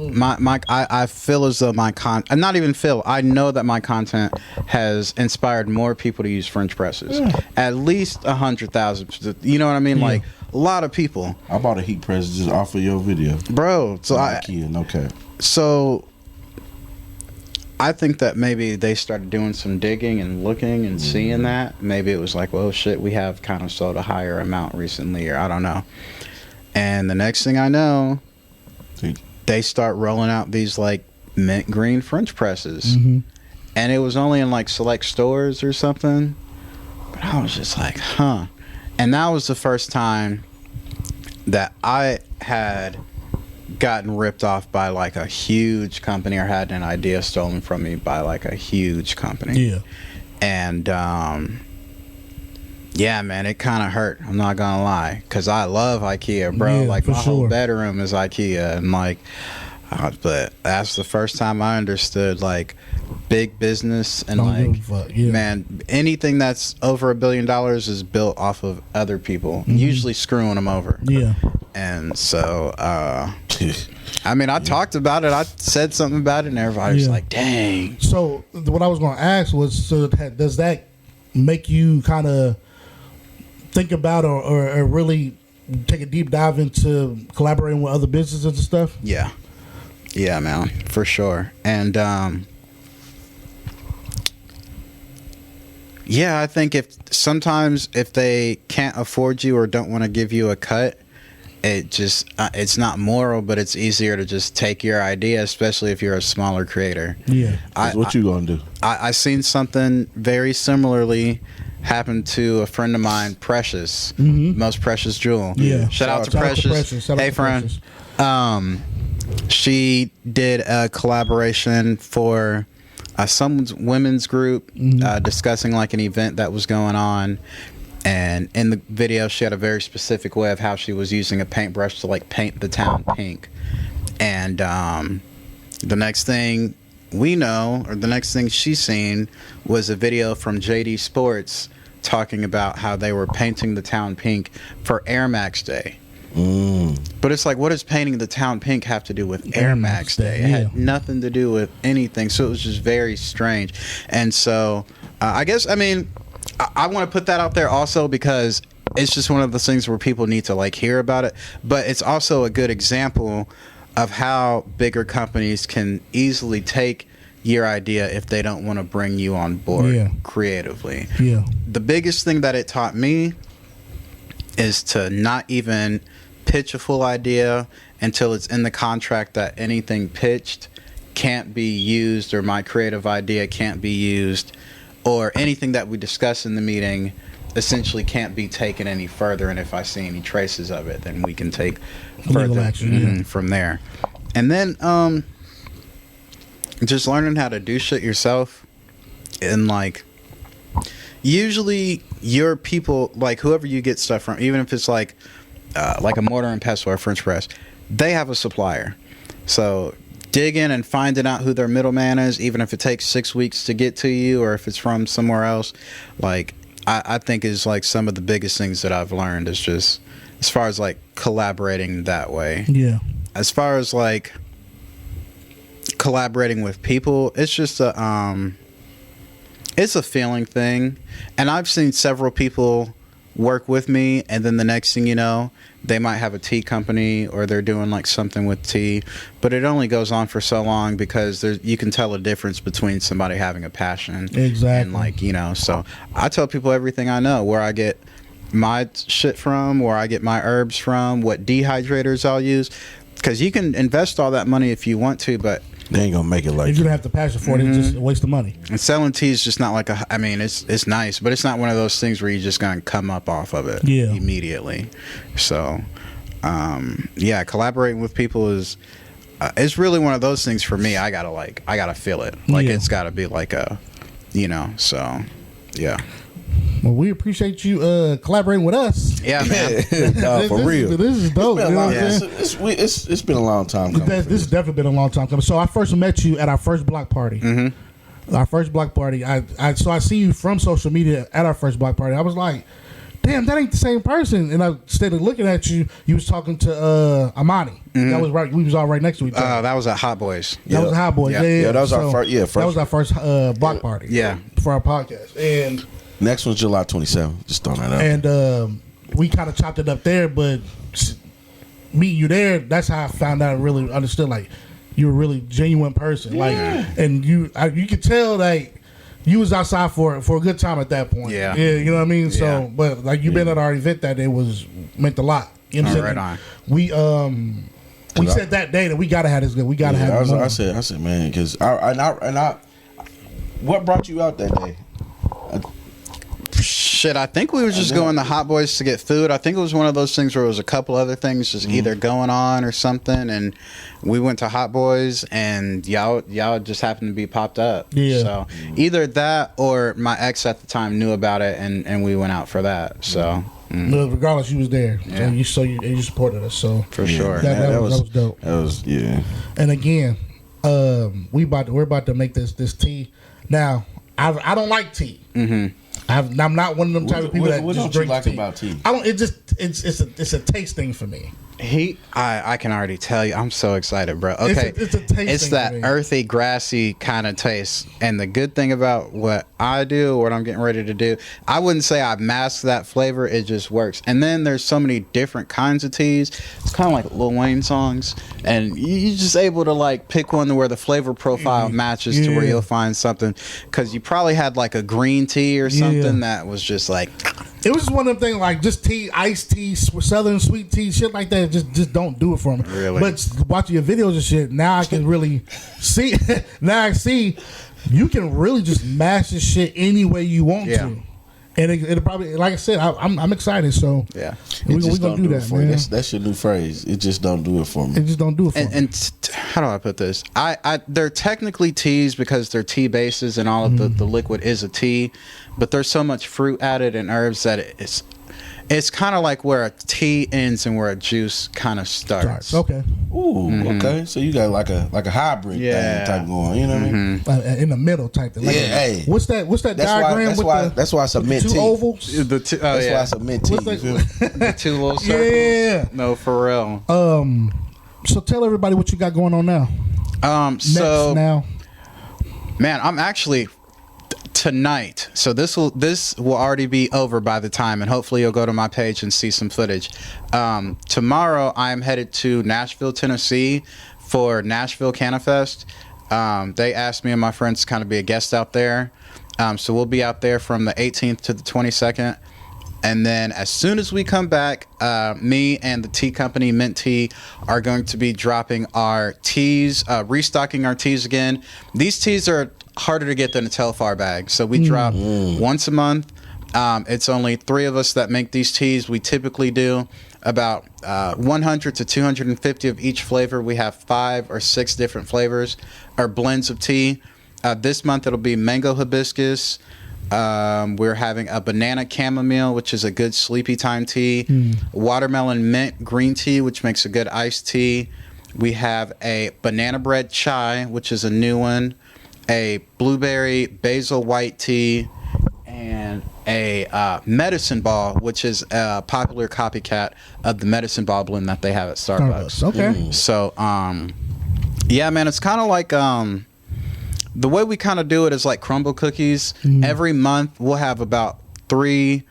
I feel as though my content, not even feel, I know that my content has inspired more people to use French presses. At least 100,000. You know what I mean? Like a lot of people. I bought a heat press just off of your video, bro. So IKEA, no cap. So I think that maybe they started doing some digging and looking and seeing that. Maybe it was like, well, shit, we have kind of sold a higher amount recently, or I don't know. And the next thing I know, they start rolling out these like mint green French presses. And it was only in like select stores or something. But I was just like, huh. And that was the first time that I had gotten ripped off by like a huge company, or had an idea stolen from me by like a huge company. And yeah, man, it kind of hurt, I'm not gonna lie, because I love IKEA, bro. Like my whole bedroom is IKEA, and like but that's the first time I understood like big business and man, anything that's over $1 billion is built off of other people, usually screwing them over. And so I mean, I talked about it, I said something about it, and everybody was like, dang. So what I was going to ask was, so does that make you kind of think about or really take a deep dive into collaborating with other businesses and stuff? Yeah, man, for sure. And yeah, I think if they can't afford you or don't want to give you a cut, it just it's not moral, but it's easier to just take your idea, especially if you're a smaller creator. Yeah. What you gonna do? I seen something very similarly happen to a friend of mine, Precious, Most Precious Jewel. Yeah. Shout out to Precious. Hey, friend. She did a collaboration for some women's group discussing like an event that was going on. And in the video, she had a very specific way of how she was using a paintbrush to like paint the town pink. And the next thing we know, or the next thing she's seen, was a video from JD Sports talking about how they were painting the town pink for Air Max Day. But it's like, what does painting the town pink have to do with Air Max Day? It had nothing to do with anything. So it was just very strange. And so I guess, I mean, I want to put that out there also because it's just one of those things where people need to like hear about it. But it's also a good example of how bigger companies can easily take your idea if they don't want to bring you on board creatively. Yeah. The biggest thing that it taught me is to not even pitch a full idea until it's in the contract that anything pitched can't be used, or my creative idea can't be used, or anything that we discuss in the meeting essentially can't be taken any further. And if I see any traces of it, then we can take further action from there. And then just learning how to do shit yourself. And like, usually your people, like whoever you get stuff from, even if it's like a mortar and pestle or French press, they have a supplier. So digging and finding out who their middleman is, even if it takes 6 weeks to get to you, or if it's from somewhere else, like I think is like some of the biggest things that I've learned is just as far as like collaborating that way. Yeah. As far as like collaborating with people, it's just it's a feeling thing. And I've seen several people work with me, and then the next thing you know, they might have a tea company, or they're doing like something with tea, but it only goes on for so long because you can tell a difference between somebody having a passion and like, you know. So I tell people everything I know, where I get my shit from, where I get my herbs from, what dehydrators I'll use, because you can invest all that money if you want to, but they ain't gonna make it like if you don't have the passion for it, it's just a waste of money. And selling tea is just not like I mean, it's nice, but it's not one of those things where you're just gonna come up off of it immediately. So collaborating with people is it's really one of those things for me. I gotta feel it. Like it's gotta be like a, you know, so yeah. Well, we appreciate you collaborating with us. Yeah, man. For real. This is dope. It's been a long time coming. This has definitely been a long time coming. So I first met you at our first block party. Our first block party. I see you from social media at our first block party. I was like, damn, that ain't the same person. And I started looking at you. You was talking to Amani. That was right. We was all right next to each other. That was at Hot Boys. That was at Hot Boys. Yeah, that was our first. Yeah, that was our first block party. Yeah, for our podcast. And next one's July 27th. Just throwing that out. And we kind of chopped it up there, but meeting you there, that's how I found out. I really understood, like, you're a really genuine person. Like, and you could tell that you was outside for a good time at that point. Yeah, you know what I mean. So, but like, you been at our event that day meant a lot. You know what I'm saying? We said that day that we gotta have this good. We gotta have. I said, man, because what brought you out that day? Shit, I think we were just going to Hot Boys to get food. I think it was one of those things where it was a couple other things just either going on or something, and we went to Hot Boys, and y'all just happened to be popped up. Yeah. So either that or my ex at the time knew about it, and we went out for that. So. But regardless, you was there, so you supported us. So for sure, that was dope. That was And again, we're about to make this tea. Now, I don't like tea. I'm not one of them type of people that just drink tea. About tea? I don't. It's a taste thing for me. I can already tell you, I'm so excited, bro. Okay, it's a taste. It's that earthy, grassy kind of taste. And the good thing about what I do, what I'm getting ready to do, I wouldn't say I mask that flavor. It just works. And then there's so many different kinds of teas. It's kind of like Lil Wayne songs, and you're just able to like pick one where the flavor profile matches to where you'll find something. Because you probably had like a green tea or something that was just like. It was just one of them things like just tea, iced tea, southern sweet tea, shit like that. Just don't do it for me. Really? But watching your videos and shit, now I can really see. Now I see you can really just mash this shit any way you want to. And it'll probably, like I said, I'm excited. So yeah, we're gonna do that, man. That's your new phrase. It just don't do it for me. It just don't do it for me. And how do I put this? They're technically teas because they're tea bases and all of the liquid is a tea, but there's so much fruit added and herbs that it's kind of like where a tea ends and where a juice kind of starts. Okay. Ooh, okay. So you got like a hybrid thing type going. You know what I mean? In the middle type thing. Like hey. What's that diagram that's why it's a mint two tea. ovals? That's why it's a mint tea. The two little circles. Yeah. No, for real. So tell everybody what you got going on now. So now, man, I'm actually tonight. So this will already be over by the time, and hopefully you'll go to my page and see some footage. Tomorrow I am headed to Nashville, Tennessee for Nashville CannaFest. They asked me and my friends to kind of be a guest out there. So we'll be out there from the 18th to the 22nd. And then as soon as we come back, me and the tea company Minty are going to be dropping our teas, restocking our teas again. These teas are harder to get than a Telfar bag. So we drop once a month. It's only 3 of us that make these teas. We typically do about 100 to 250 of each flavor. We have 5 or 6 different flavors or blends of tea. This month it'll be mango hibiscus. We're having a banana chamomile, which is a good sleepy time tea. Watermelon mint green tea, which makes a good iced tea. We have a banana bread chai, which is a new one. A blueberry basil white tea, and a medicine ball, which is a popular copycat of the medicine ball blend that they have at Starbucks. Okay. So, yeah, man, it's kind of like the way we kind of do it is like crumble cookies. Every month we'll have about 3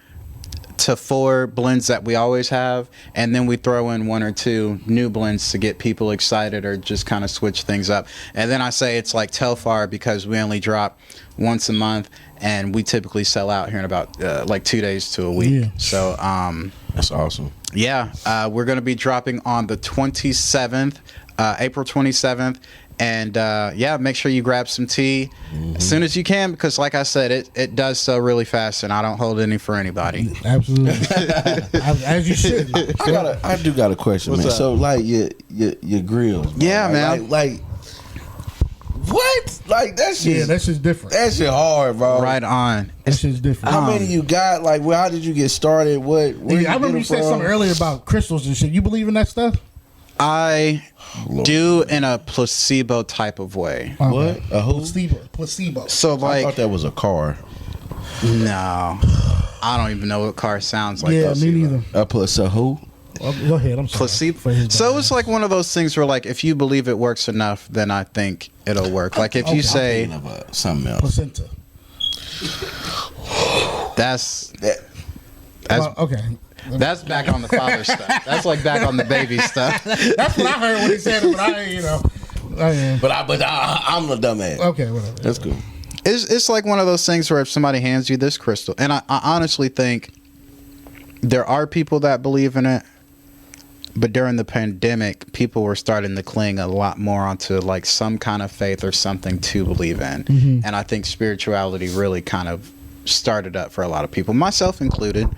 to 4 blends that we always have, and then we throw in 1 or 2 new blends to get people excited or just kind of switch things up. And then I say it's like Telfar because we only drop once a month, and we typically sell out here in about like 2 days to a week. Yeah. So that's awesome. Yeah, we're going to be dropping on the 27th, April 27th. And yeah, make sure you grab some tea as soon as you can, because like I said, it does sell really fast, and I don't hold any for anybody. Absolutely. As you should. I do got a question, man. So like your grills, bro. Yeah, man. Like what? Like that shit. Yeah, that shit's different. That shit hard, bro. Right on. That shit's different. How many you got? Like, how did you get started? Where I remember you said something earlier about crystals and shit. You believe in that stuff? I do in a placebo type of way. What? A who? Placebo. So like, I thought that was a car. No, I don't even know what car sounds like. Yeah, me neither. A who? Go ahead. I'm sorry. Placebo. So it's like one of those things where, like, if you believe it works enough, then I think it'll work. Like if you say I'm thinking of, something else. Placenta. That's okay. That's back on the father stuff. That's like back on the baby stuff. That's what I heard when he said it, but I'm the dumbass. Okay, whatever. That's cool. It's like one of those things where if somebody hands you this crystal, and I honestly think there are people that believe in it, but during the pandemic, people were starting to cling a lot more onto like some kind of faith or something to believe in. And I think spirituality really kind of started up for a lot of people, myself included.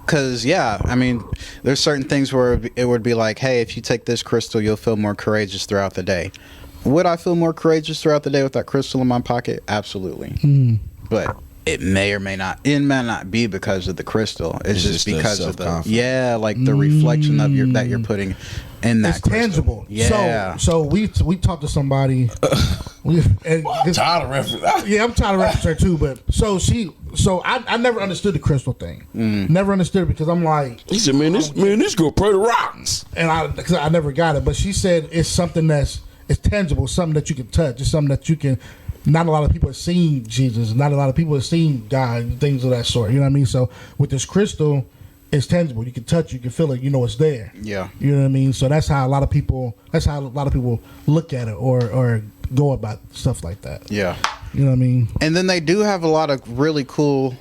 Because yeah, I mean, there's certain things where it would be like, hey, if you take this crystal, you'll feel more courageous throughout the day. Would I feel more courageous throughout the day with that crystal in my pocket? Absolutely. But it may or may not. It may not be because of the crystal. It's just because of the the reflection of that you're putting in that. It's crystal. tangible. Yeah. So we talked to somebody. I'm tired of reference. Yeah, I'm tired of reference her too. But I never understood the crystal thing. Never understood it because I'm like, he said, man, this girl pray the rocks, and I never got it. But she said it's something it's tangible, something that you can touch. It's something that you can. Not a lot of people have seen Jesus. Not a lot of people have seen God, things of that sort. You know what I mean? So with this crystal, it's tangible. You can touch, you can feel it. You know it's there. Yeah. You know what I mean? So that's how a lot of people look at it or go about stuff like that. Yeah. You know what I mean? And then they do have a lot of really cool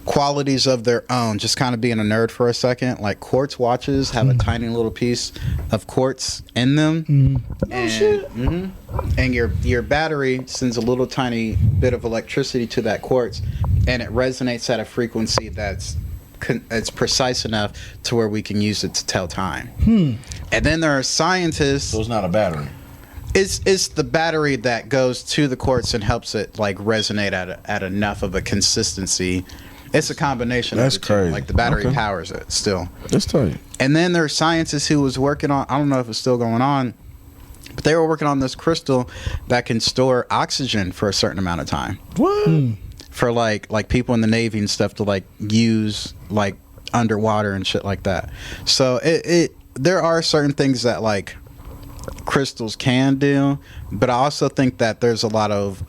qualities of their own. Just kind of being a nerd for a second, like quartz watches have a tiny little piece of quartz in them, and your battery sends a little tiny bit of electricity to that quartz, and it resonates at a frequency that's it's precise enough to where we can use it to tell time. And then there are scientists. So it's not a battery. It's the battery that goes to the quartz and helps it like resonate at enough of a consistency. It's a combination. That's of the crazy. Two. Like the battery powers it still. That's tight. And then there are scientists who was working on, I don't know if it's still going on, but they were working on this crystal that can store oxygen for a certain amount of time. What? For like people in the Navy and stuff to like use like underwater and shit like that. So there are certain things that like crystals can do, but I also think that there's a lot of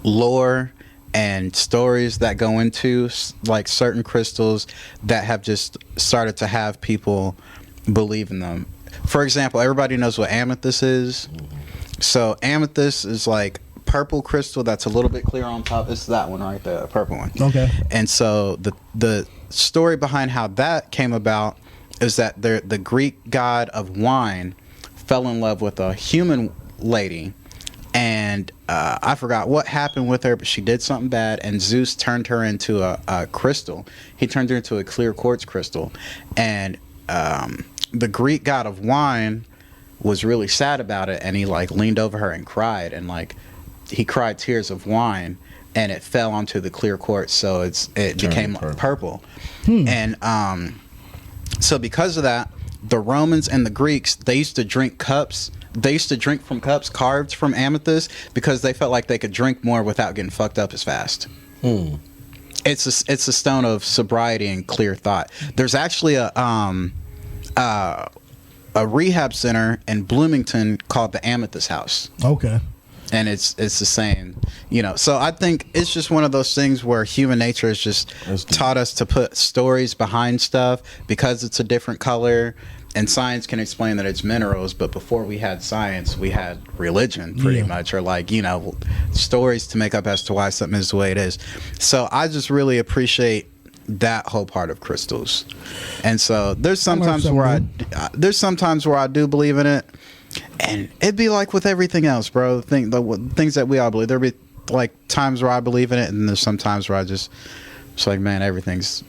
lore and stories that go into like certain crystals that have just started to have people believe in them. For example, everybody knows what amethyst is. So amethyst is like purple crystal that's a little bit clear on top. It's that one right there, the purple one. Okay. And so the story behind how that came about is that the Greek god of wine fell in love with a human lady, and I forgot what happened with her, but she did something bad, and Zeus turned her into a crystal. He turned her into a clear quartz crystal, and the Greek god of wine was really sad about it, and he like leaned over her and cried, and like he cried tears of wine, and it fell onto the clear quartz, so it became purple. And so because of that, the Romans and the Greeks, they used to drink cups. They used to drink from cups carved from amethyst because they felt like they could drink more without getting fucked up as fast. It's a stone of sobriety and clear thought. There's actually a rehab center in Bloomington called the Amethyst House. Okay. And it's the same, you know. So I think it's just one of those things where human nature has just taught us to put stories behind stuff because it's a different color. And science can explain that it's minerals, but before we had science, we had religion pretty much, or like, you know, stories to make up as to why something is the way it is. So I just really appreciate that whole part of crystals. And so there's sometimes where I do believe in it. And it'd be like with everything else, bro. The things that we all believe. There'd be like times where I believe in it, and there's some times where it's like, man, everything's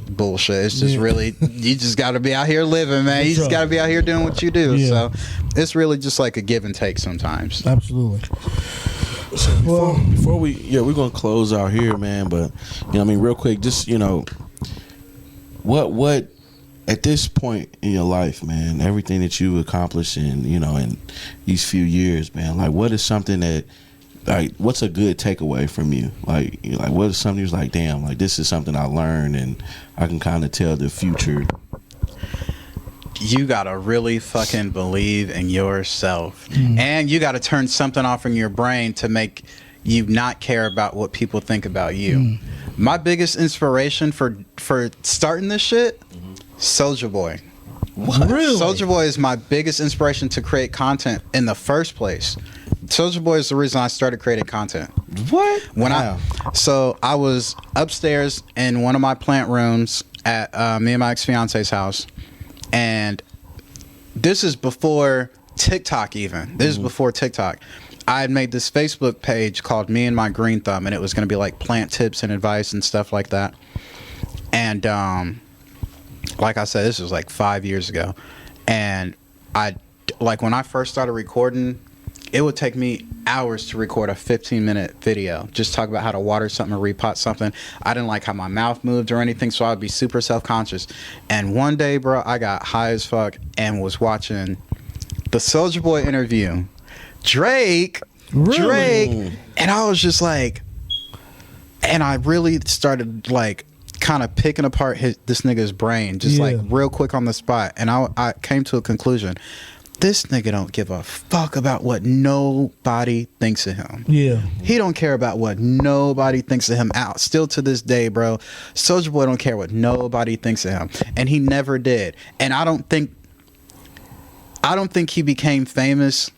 bullshit. It's just really, you just got to be out here living, man. You just got to be out here doing what you do. So it's really just like a give and take sometimes. Absolutely. So before we're gonna close out here, man. But you know, I mean, real quick, just you know, what. At this point in your life, man, everything that you accomplished in, you know, in these few years, man, like what is something that, like, what's a good takeaway from you? Like, you know, like what is something you're like, damn, like this is something I learned and I can kind of tell the future. You gotta really fucking believe in yourself, and you gotta turn something off in your brain to make you not care about what people think about you. My biggest inspiration for starting this shit. Soulja Boy. What? Really? Soulja Boy is my biggest inspiration to create content in the first place. Soulja Boy is the reason I started creating content. What? I was upstairs in one of my plant rooms at me and my ex-fiance's house, and this is before TikTok even. This is before TikTok. I had made this Facebook page called Me and My Green Thumb, and it was going to be like plant tips and advice and stuff like that. And like I said, this was like 5 years ago, and when I first started recording, it would take me hours to record a 15-minute video, just talk about how to water something or repot something. I didn't like how my mouth moved or anything, so I'd be super self-conscious. And one day, bro, I got high as fuck and was watching the Soulja Boy interview. Drake, and I was just like, and I really started like kind of picking apart this nigga's brain, just like real quick on the spot. And I came to a conclusion. This nigga don't give a fuck about what nobody thinks of him. He don't care about what nobody thinks of him out. Still to this day, bro, Soulja Boy don't care what nobody thinks of him. And he never did. And I don't think he became famous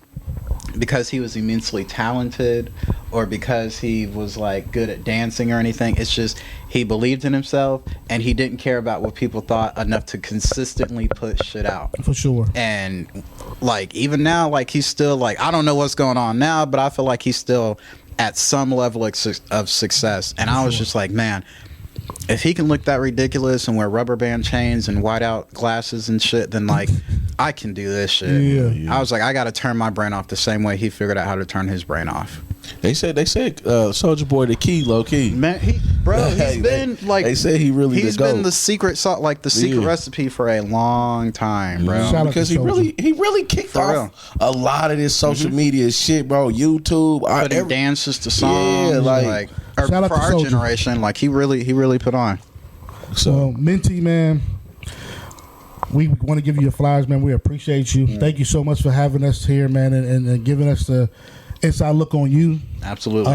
because he was immensely talented or because he was like good at dancing or anything. It's just he believed in himself and he didn't care about what people thought enough to consistently put shit out. For sure. And like even now, like he's still like, I don't know what's going on now, but I feel like he's still at some level of success. And I was just like, man, if he can look that ridiculous and wear rubber band chains and whiteout glasses and shit, then like I can do this shit. Yeah. I was like, I got to turn my brain off the same way he figured out how to turn his brain off. They said Soulja Boy the key, low key. Man, he's been like, they say he really he's been the secret secret recipe for a long time, bro. Shout out because to he really kicked off a lot of this social media shit, bro. YouTube, putting dances to songs, like or shout out for to our Soulja. generation, like he really put on. So Minty, man, we want to give you your flowers, man. We appreciate you. Thank you so much for having us here, man, and giving us the inside look on you. Absolutely.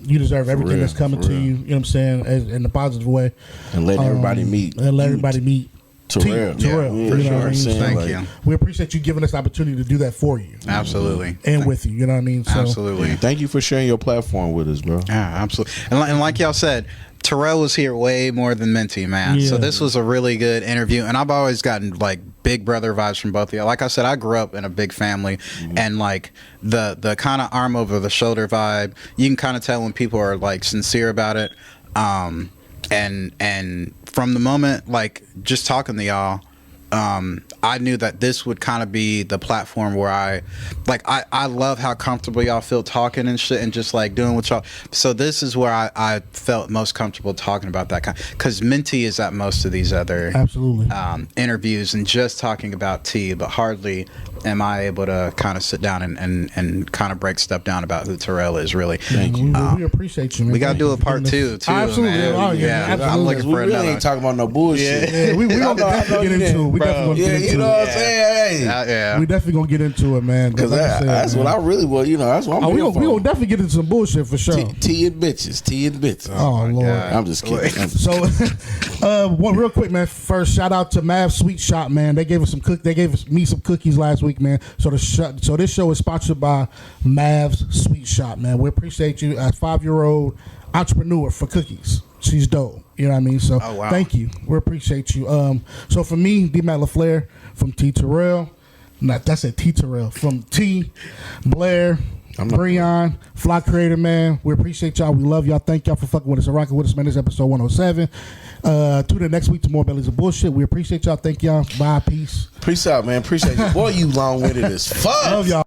You deserve everything that's coming to real. you. You know what I'm saying, in a positive way. And let everybody meet. And let everybody meet. Terrell. Terrell. Yeah, You know for what I mean? sure. Thank you. We appreciate you giving us the opportunity to do that for you. Absolutely. And with you. You know what I mean? So, Absolutely. Thank you for sharing your platform with us, bro. Yeah, absolutely. And like y'all said, Terrell was here way more than Minty, man. Yeah. So this was a really good interview, and I've always gotten like big brother vibes from both of y'all. Like I said, I grew up in a big family, and like the kind of arm over the shoulder vibe, you can kind of tell when people are like sincere about it. And from the moment like just talking to y'all, I knew that this would kind of be the platform where I love how comfortable y'all feel talking and shit and just like doing what y'all. So this is where I felt most comfortable talking about that kind, because Minty is at most of these other absolutely. interviews and just talking about tea, but hardly am I able to kind of sit down and kind of break stuff down about who Terrell is really. Thank you. We appreciate you, man. We got to do a part two, Absolutely. man. Oh, yeah, absolutely. I'm looking We for really another. ain't talking about no bullshit. Yeah, we gonna definitely get into it. We definitely gonna get into you know it. what I'm saying? Hey. Yeah. We definitely gonna get into it, man. Because like I said, that's man. what I really want. You know, that's what I'm we here gonna for. definitely get into some bullshit for sure. Tea and bitches. Tea and bitches. Oh Lord. God. I'm just kidding. So, one real quick, man. First, shout out to Mav Sweet Shop, man. They gave us me some cookies last week, man. So this show is sponsored by Mav's Sweet Shop, man. We appreciate you, a 5-year-old entrepreneur for cookies. She's dope. You know what I mean? So, Oh, wow. Thank you. We appreciate you. So for me, D. Matt LaFleur from T. Terrell. That's it, T. Terrell from T. Blair. Brion, Fly Creator, man. We appreciate y'all. We love y'all. Thank y'all for fucking with us and rocking with us, man. This is episode 107. Tune in next week to more Bellies of Bullshit. We appreciate y'all. Thank y'all. Bye. Peace. Peace out, man. Appreciate you. Boy, you long-winded as fuck. Love y'all.